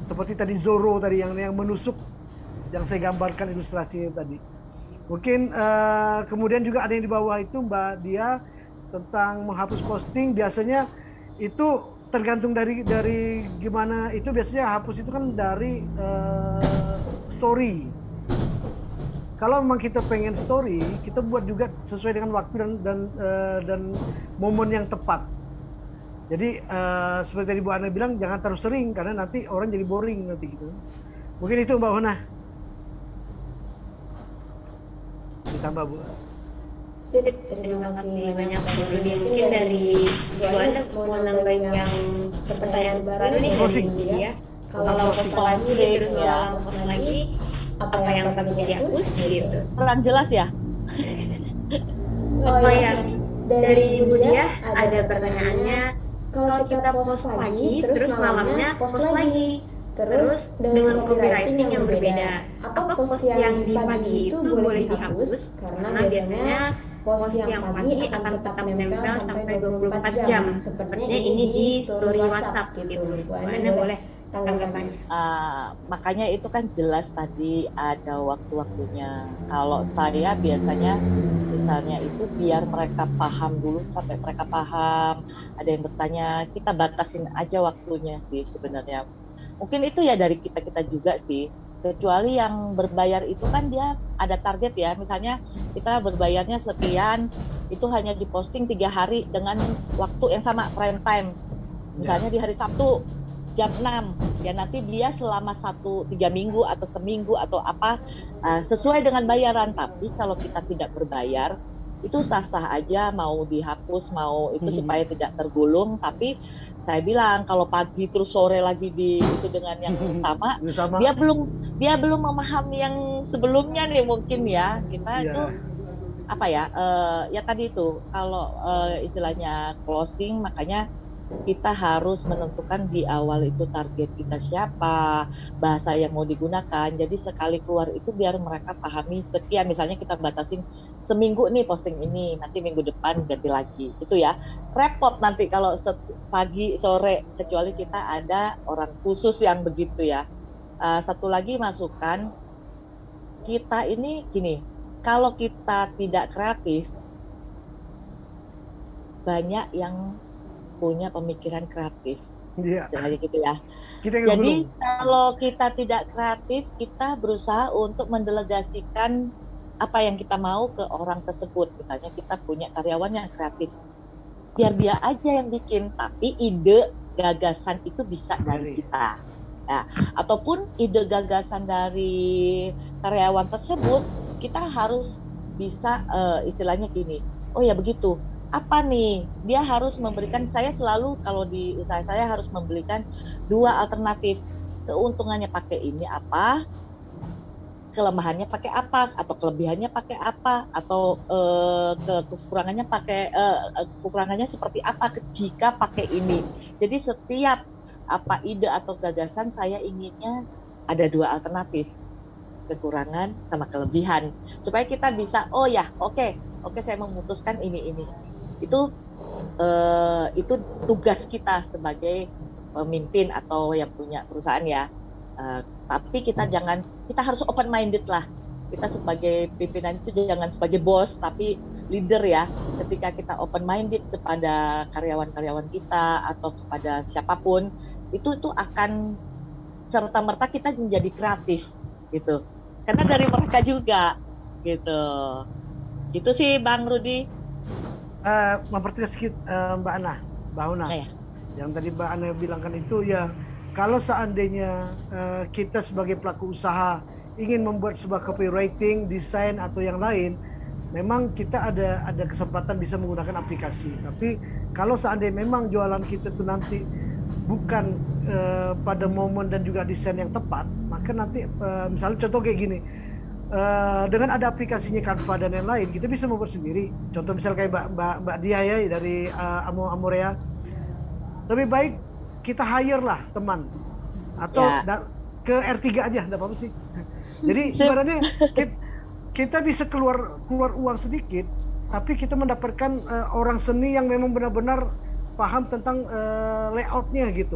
Seperti tadi Zoro tadi yang menusuk yang saya gambarkan ilustrasinya tadi. Mungkin kemudian juga ada yang di bawah itu Mbak Dia tentang menghapus posting. Biasanya itu tergantung dari gimana, itu biasanya hapus itu kan dari story. Kalau memang kita pengen story, kita buat juga sesuai dengan waktu dan momen yang tepat. Jadi seperti tadi Bu Ana bilang, jangan terlalu sering karena nanti orang jadi boring nanti gitu. Mungkin itu Mbak Ana. Ditambah Bu. Sip, terima kasih banyak Pak Rudi. Mungkin dari Bu Ana mau nambahin yang pertanyaan baru nih dari dia. Kalau post lagi terus ulang post lagi, apa yang patut dihapus gitu? Kurang jelas ya? Oh ya, dari Bu Dia ada pertanyaannya. Kalau kita post pagi, terus malamnya post lagi, terus dengan copywriting yang berbeda, apa post yang di pagi itu boleh dihapus? Karena biasanya post yang pagi akan tetap menempel sampai 24 jam. Sepertinya ini di story WhatsApp gitu. Bu Ana boleh tanggapannya? Makanya itu kan jelas tadi ada waktu-waktunya. Kalau saya biasanya misalnya itu biar mereka paham dulu sampai mereka paham. Ada yang bertanya, kita batasin aja waktunya sih sebenarnya. Mungkin itu ya dari kita juga sih. Kecuali yang berbayar itu kan dia ada target ya. Misalnya kita berbayarnya sekian, itu hanya diposting 3 hari dengan waktu yang sama, prime time. Misalnya di hari Sabtu jam 6, ya nanti dia selama 3 minggu atau seminggu atau apa sesuai dengan bayaran. Tapi kalau kita tidak berbayar itu sah-sah aja mau dihapus, mau itu supaya tidak tergulung. Tapi saya bilang kalau pagi terus sore lagi itu dengan yang sama, dia belum memahami yang sebelumnya nih mungkin ya. Kita itu apa ya, ya tadi itu kalau istilahnya closing, makanya kita harus menentukan di awal itu target kita siapa, bahasa yang mau digunakan. Jadi sekali keluar itu biar mereka pahami sekian. Misalnya kita batasin seminggu nih posting ini, nanti minggu depan ganti lagi. Itu ya. Repot nanti kalau pagi sore, kecuali kita ada orang khusus yang begitu ya. Satu lagi masukan, kita ini gini, kalau kita tidak kreatif, banyak yang punya pemikiran kreatif. Iya. Jadi gitu ya. Jadi kalau kita tidak kreatif, kita berusaha untuk mendelegasikan apa yang kita mau ke orang tersebut. Misalnya kita punya karyawan yang kreatif, biar dia aja yang bikin, tapi ide gagasan itu bisa dari kita. Ya, ataupun ide gagasan dari karyawan tersebut, kita harus bisa istilahnya gini, oh ya begitu, apa nih, dia harus memberikan, saya selalu kalau di usaha saya harus memberikan 2 alternatif, keuntungannya pakai ini apa, kelemahannya pakai apa, atau kelebihannya pakai apa, atau kekurangannya pakai kekurangannya seperti apa jika pakai ini. Jadi setiap apa ide atau gagasan saya inginnya ada 2 alternatif, kekurangan sama kelebihan, supaya kita bisa oh ya oke saya memutuskan ini. Itu tugas kita sebagai pemimpin atau yang punya perusahaan ya. Tapi kita harus open minded lah. Kita sebagai pimpinan itu jangan sebagai bos tapi leader ya. Ketika kita open minded kepada karyawan-karyawan kita atau kepada siapapun, itu akan serta-merta kita menjadi kreatif gitu. Karena dari mereka juga gitu. Itu sih Bang Rudi. Mempertegas Mbak Una, ya. Yang tadi Mbak Ana bilangkan itu ya, kalau seandainya kita sebagai pelaku usaha ingin membuat sebuah copywriting, desain atau yang lain, memang kita ada kesempatan bisa menggunakan aplikasi. Tapi kalau seandainya memang jualan kita itu nanti bukan pada momen dan juga desain yang tepat, maka nanti misalnya contoh kayak gini. Dengan ada aplikasinya Canva dan yang lain, kita bisa membuat sendiri. Contoh misal kayak Mbak Dia ya dari Amorea. Lebih baik kita hire lah teman atau ke R3 aja, enggak apa-apa sih. Jadi sebenarnya kita bisa keluar uang sedikit, tapi kita mendapatkan orang seni yang memang benar-benar paham tentang layoutnya gitu.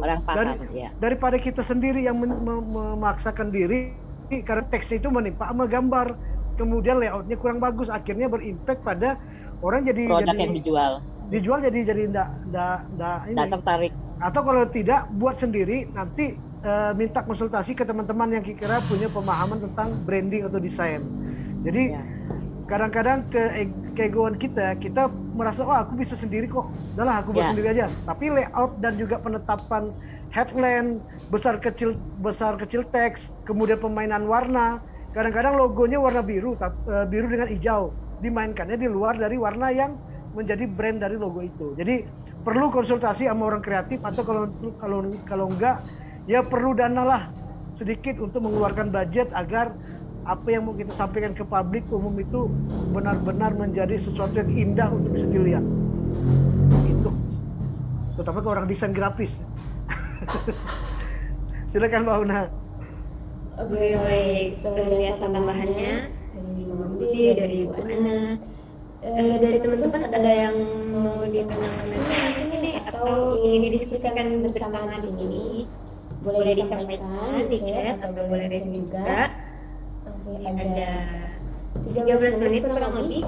Daripada kita sendiri yang memaksakan diri, karena teksnya itu menimpa sama gambar, kemudian layoutnya kurang bagus, akhirnya berimpact pada orang jadi produk yang dijual jadi enggak tertarik. Atau kalau tidak buat sendiri, nanti minta konsultasi ke teman-teman yang kira punya pemahaman tentang branding atau desain. Jadi kadang-kadang keegoan kita merasa aku bisa sendiri kok, udahlah aku buat sendiri aja. Tapi layout dan juga penetapan headline, besar kecil teks, kemudian pemainan warna. Kadang-kadang logonya warna biru dengan hijau, dimainkannya di luar dari warna yang menjadi brand dari logo itu. Jadi perlu konsultasi sama orang kreatif, atau kalau enggak ya perlu dana lah sedikit untuk mengeluarkan budget agar apa yang mau kita sampaikan ke publik umum itu benar-benar menjadi sesuatu yang indah untuk bisa dilihat. Itu terutama ke orang desain grafis. Silakan Mbak Una. Oke, baik. Luar biasa tambahannya dari Bang Budi, dari Bu Ana. Dari teman-teman ada yang mau ditanyakan lagi ini atau ingin didiskusikan bersama di sini? Boleh disampaikan di chat atau boleh di sini juga. Masih ada 13 menit kurang lebih.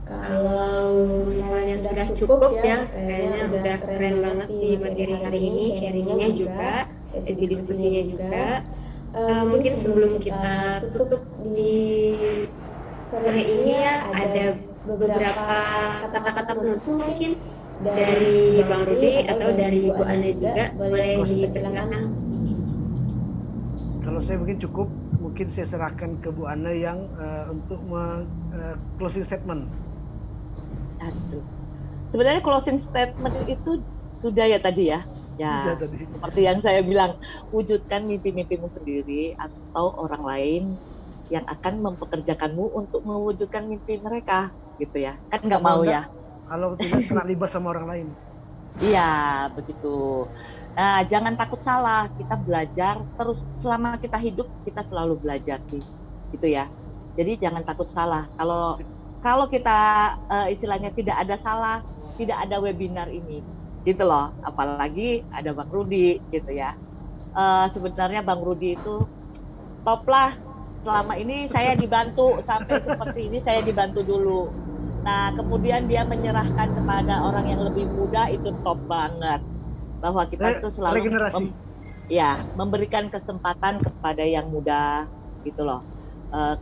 Kalau misalnya sudah cukup ya, kayaknya udah keren banget di materi hari ini, sharingnya juga, sesi diskusinya juga. Mungkin sebelum kita tutup di sore ini ya, ada beberapa kata-kata penutup mungkin dari Bang Rudi atau dari Bu Ana juga, boleh dipersilakan. Kalau saya mungkin saya serahkan ke Bu Ana yang untuk closing statement. Aduh. Sebenarnya closing statement itu sudah ya tadi ya. Ya, seperti yang saya bilang, wujudkan mimpi-mimpimu sendiri atau orang lain yang akan mempekerjakanmu untuk mewujudkan mimpi mereka, gitu ya. Kan nggak mau ya. kalau tidak kena libas sama orang lain. Iya, begitu. Nah, jangan takut salah. Kita belajar terus selama kita hidup, kita selalu belajar sih, gitu ya. Jadi jangan takut salah. Kalau kita istilahnya tidak ada salah, tidak ada webinar ini, gitu loh. Apalagi ada Bang Rudi, gitu ya. Sebenarnya Bang Rudi itu top lah. Selama ini saya dibantu sampai seperti ini, saya dibantu dulu. Nah, kemudian dia menyerahkan kepada orang yang lebih muda, itu top banget. Bahwa kita tuh selalu memberikan kesempatan kepada yang muda, gitu loh.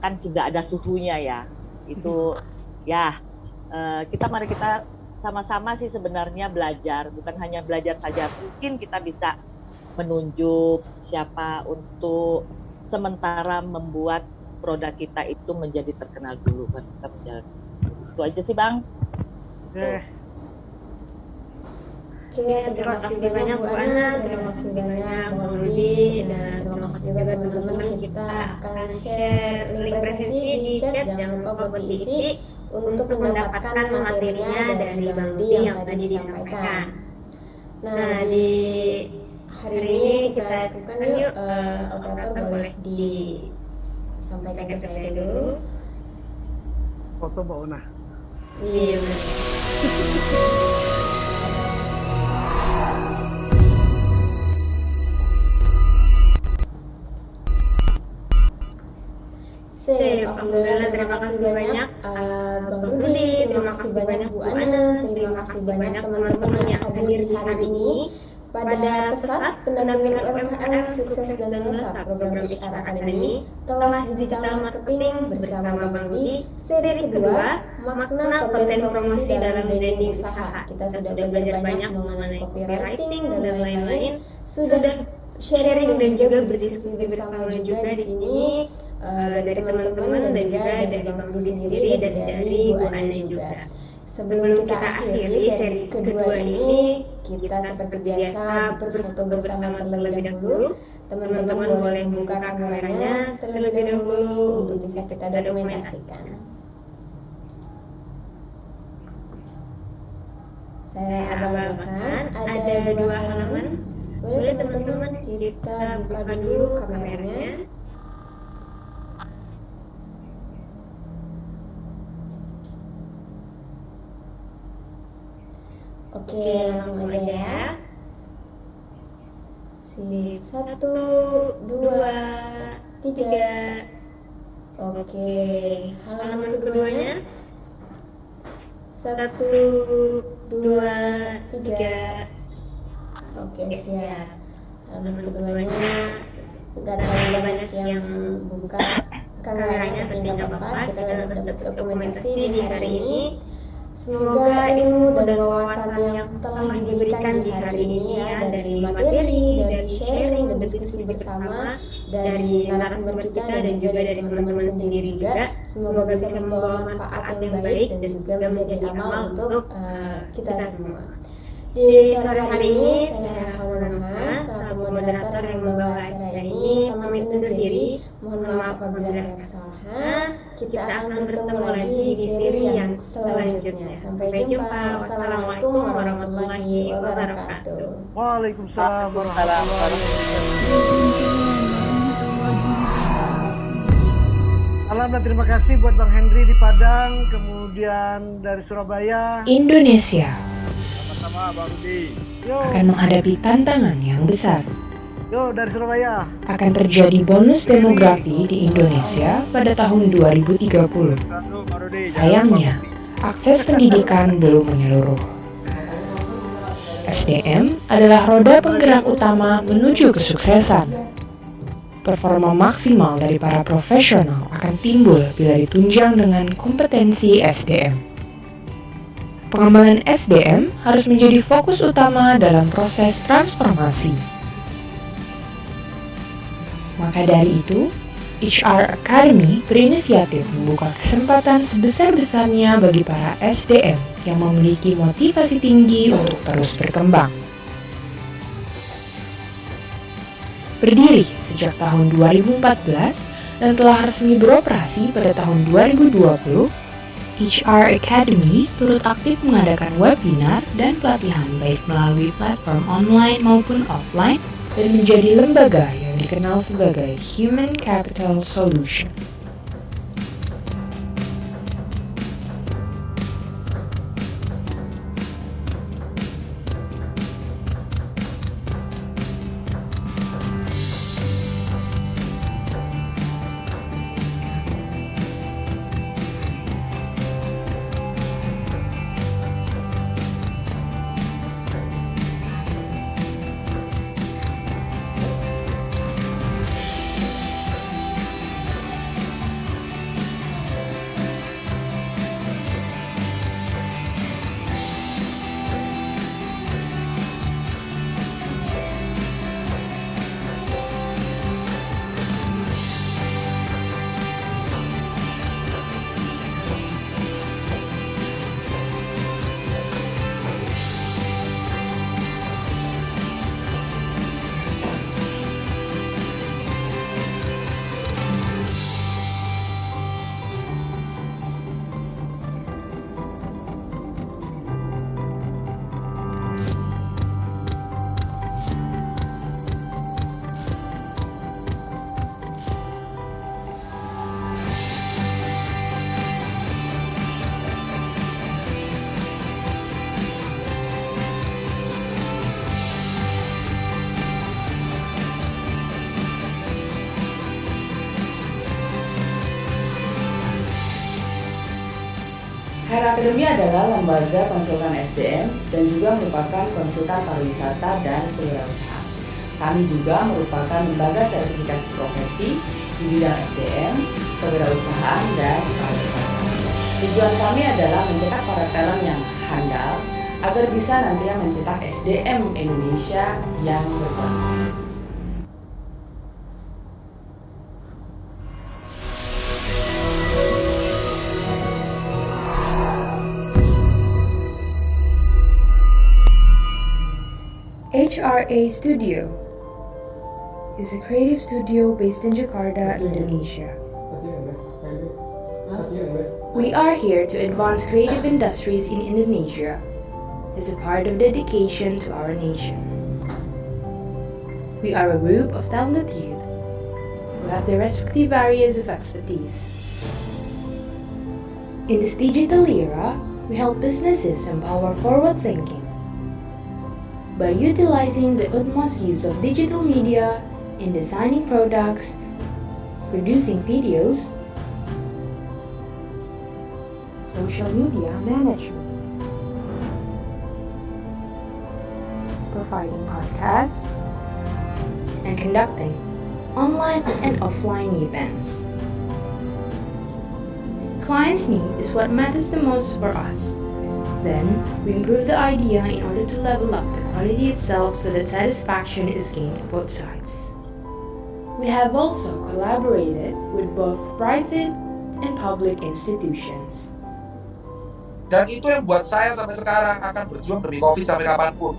Kan sudah ada suhunya ya. Itu mari kita sama-sama sih sebenarnya belajar, bukan hanya belajar saja. Mungkin kita bisa menunjuk siapa untuk sementara membuat produk kita itu menjadi terkenal dulu, baru kita berjalan. Itu aja sih Bang. Oke, terima kasih banyak Bu Ana, terima kasih banyak Bang Rudi, dan terima kasih juga teman-teman. Kita akan share link presentasi di chat, jangan lupa buat diisi untuk mendapatkan materinya dari Bang Di yang tadi disampaikan. Nah, di hari ini kita cukupkan yuk, operator boleh disampaikan ke saya dulu. Foto Mbak Una. Iya benar. Alhamdulillah, terima kasih banyak Bang Rudi, terima kasih banyak Bu Ana, terima kasih banyak teman-teman yang hadir di hari ini pada pesat pendampingan UMKM Sukses dan Melesat program HR Academy kelas digital marketing bersama Bang Rudi seri kedua, makna konten promosi dalam branding usaha. Kita sudah belajar banyak mengenai copywriting dan lain-lain, sudah sharing dan juga berdiskusi bersama juga di sini. Dari teman-teman dan juga dari Bang Rudi sendiri dan dari Bu Ana juga. Sebelum kita akhiri seri kedua ini, kita seperti biasa berfoto bersama terlebih dahulu. Teman-teman boleh buka kameranya terlebih dahulu untuk bisa kita dokumentasikan. Saya abang-abangkan, ada 2 halaman. Boleh teman-teman kita buka dulu kameranya. Oke, langsung aja ya. Sip, 1, 2, 3. Oke, halaman keduanya. 1, 2, 3. Oke, siap. Halaman keduanya nggak terlalu banyak yang buka kameranya, tapi nggak apa-apa. Kita tetap dokumentasi di hari ini. Semoga ilmu dan wawasan yang telah diberikan di hari ini ya, dari materi, dari sharing dan diskusi bersama, dari narasumber kita dan juga dari teman-teman sendiri juga, semoga bisa membawa manfaat yang baik dan juga menjadi amal untuk kita semua. Di sore hari ini saya Hawana Mas, selaku moderator yang membawa acara ini, pamit undur diri. Mohon maaf apabila ada kesalahan. Kita akan bertemu lagi di seri yang selanjutnya. Sampai jumpa. Wassalamualaikum warahmatullahi wabarakatuh. Waalaikumsalam warahmatullahi wabarakatuh. Salam dan terima kasih buat Bang Henry di Padang, kemudian dari Surabaya. Indonesia Sama-sama Bang Rudi. akan menghadapi tantangan yang besar. Yo, dari Surabaya. Akan terjadi bonus demografi di Indonesia pada tahun 2030. Sayangnya, akses pendidikan belum menyeluruh. SDM adalah roda penggerak utama menuju kesuksesan. Performa maksimal dari para profesional akan timbul bila ditunjang dengan kompetensi SDM. Pengembangan SDM harus menjadi fokus utama dalam proses transformasi. Maka dari itu, HR Academy berinisiatif membuka kesempatan sebesar-besarnya bagi para SDM yang memiliki motivasi tinggi untuk terus berkembang. Berdiri sejak tahun 2014 dan telah resmi beroperasi pada tahun 2020, HR Academy turut aktif mengadakan webinar dan pelatihan baik melalui platform online maupun offline dan menjadi lembaga yang dikenal sebagai Human Capital Solution. HR Academy adalah lembaga konsultan SDM dan juga merupakan konsultan pariwisata dan kewirausahaan. Kami juga merupakan lembaga sertifikasi profesi di bidang SDM, kewirausahaan, dan pariwisata. Tujuan kami adalah mencetak para talent yang handal agar bisa nantinya mencetak SDM Indonesia yang berkualitas. HRA Studio is a creative studio based in Jakarta, Indonesia. We are here to advance creative industries in Indonesia as a part of dedication to our nation. We are a group of talented youth who have their respective areas of expertise. In this digital era, we help businesses empower forward thinking by utilizing the utmost use of digital media in designing products, producing videos, social media management, providing podcasts, and conducting online and offline events. Clients' need is what matters the most for us. Then, we improve the idea in order to level up the quality itself so that satisfaction is gained on both sides. We have also collaborated with both private and public institutions. Dan itu yang buat saya sampai sekarang akan berjuang demi COVID sampai kapanpun.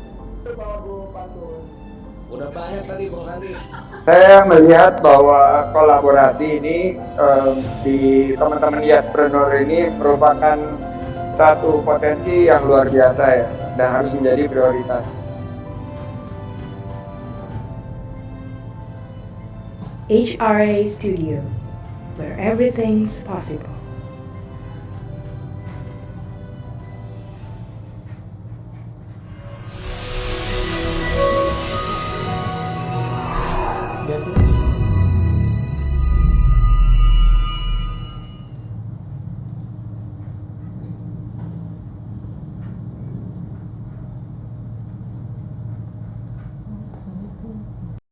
Udah banyak tadi Bung Andi. Saya melihat bahwa kolaborasi ini di teman-teman Yaspreneur ini merupakan satu potensi yang luar biasa ya, dan harus menjadi prioritas. HRA Studio, where everything's possible.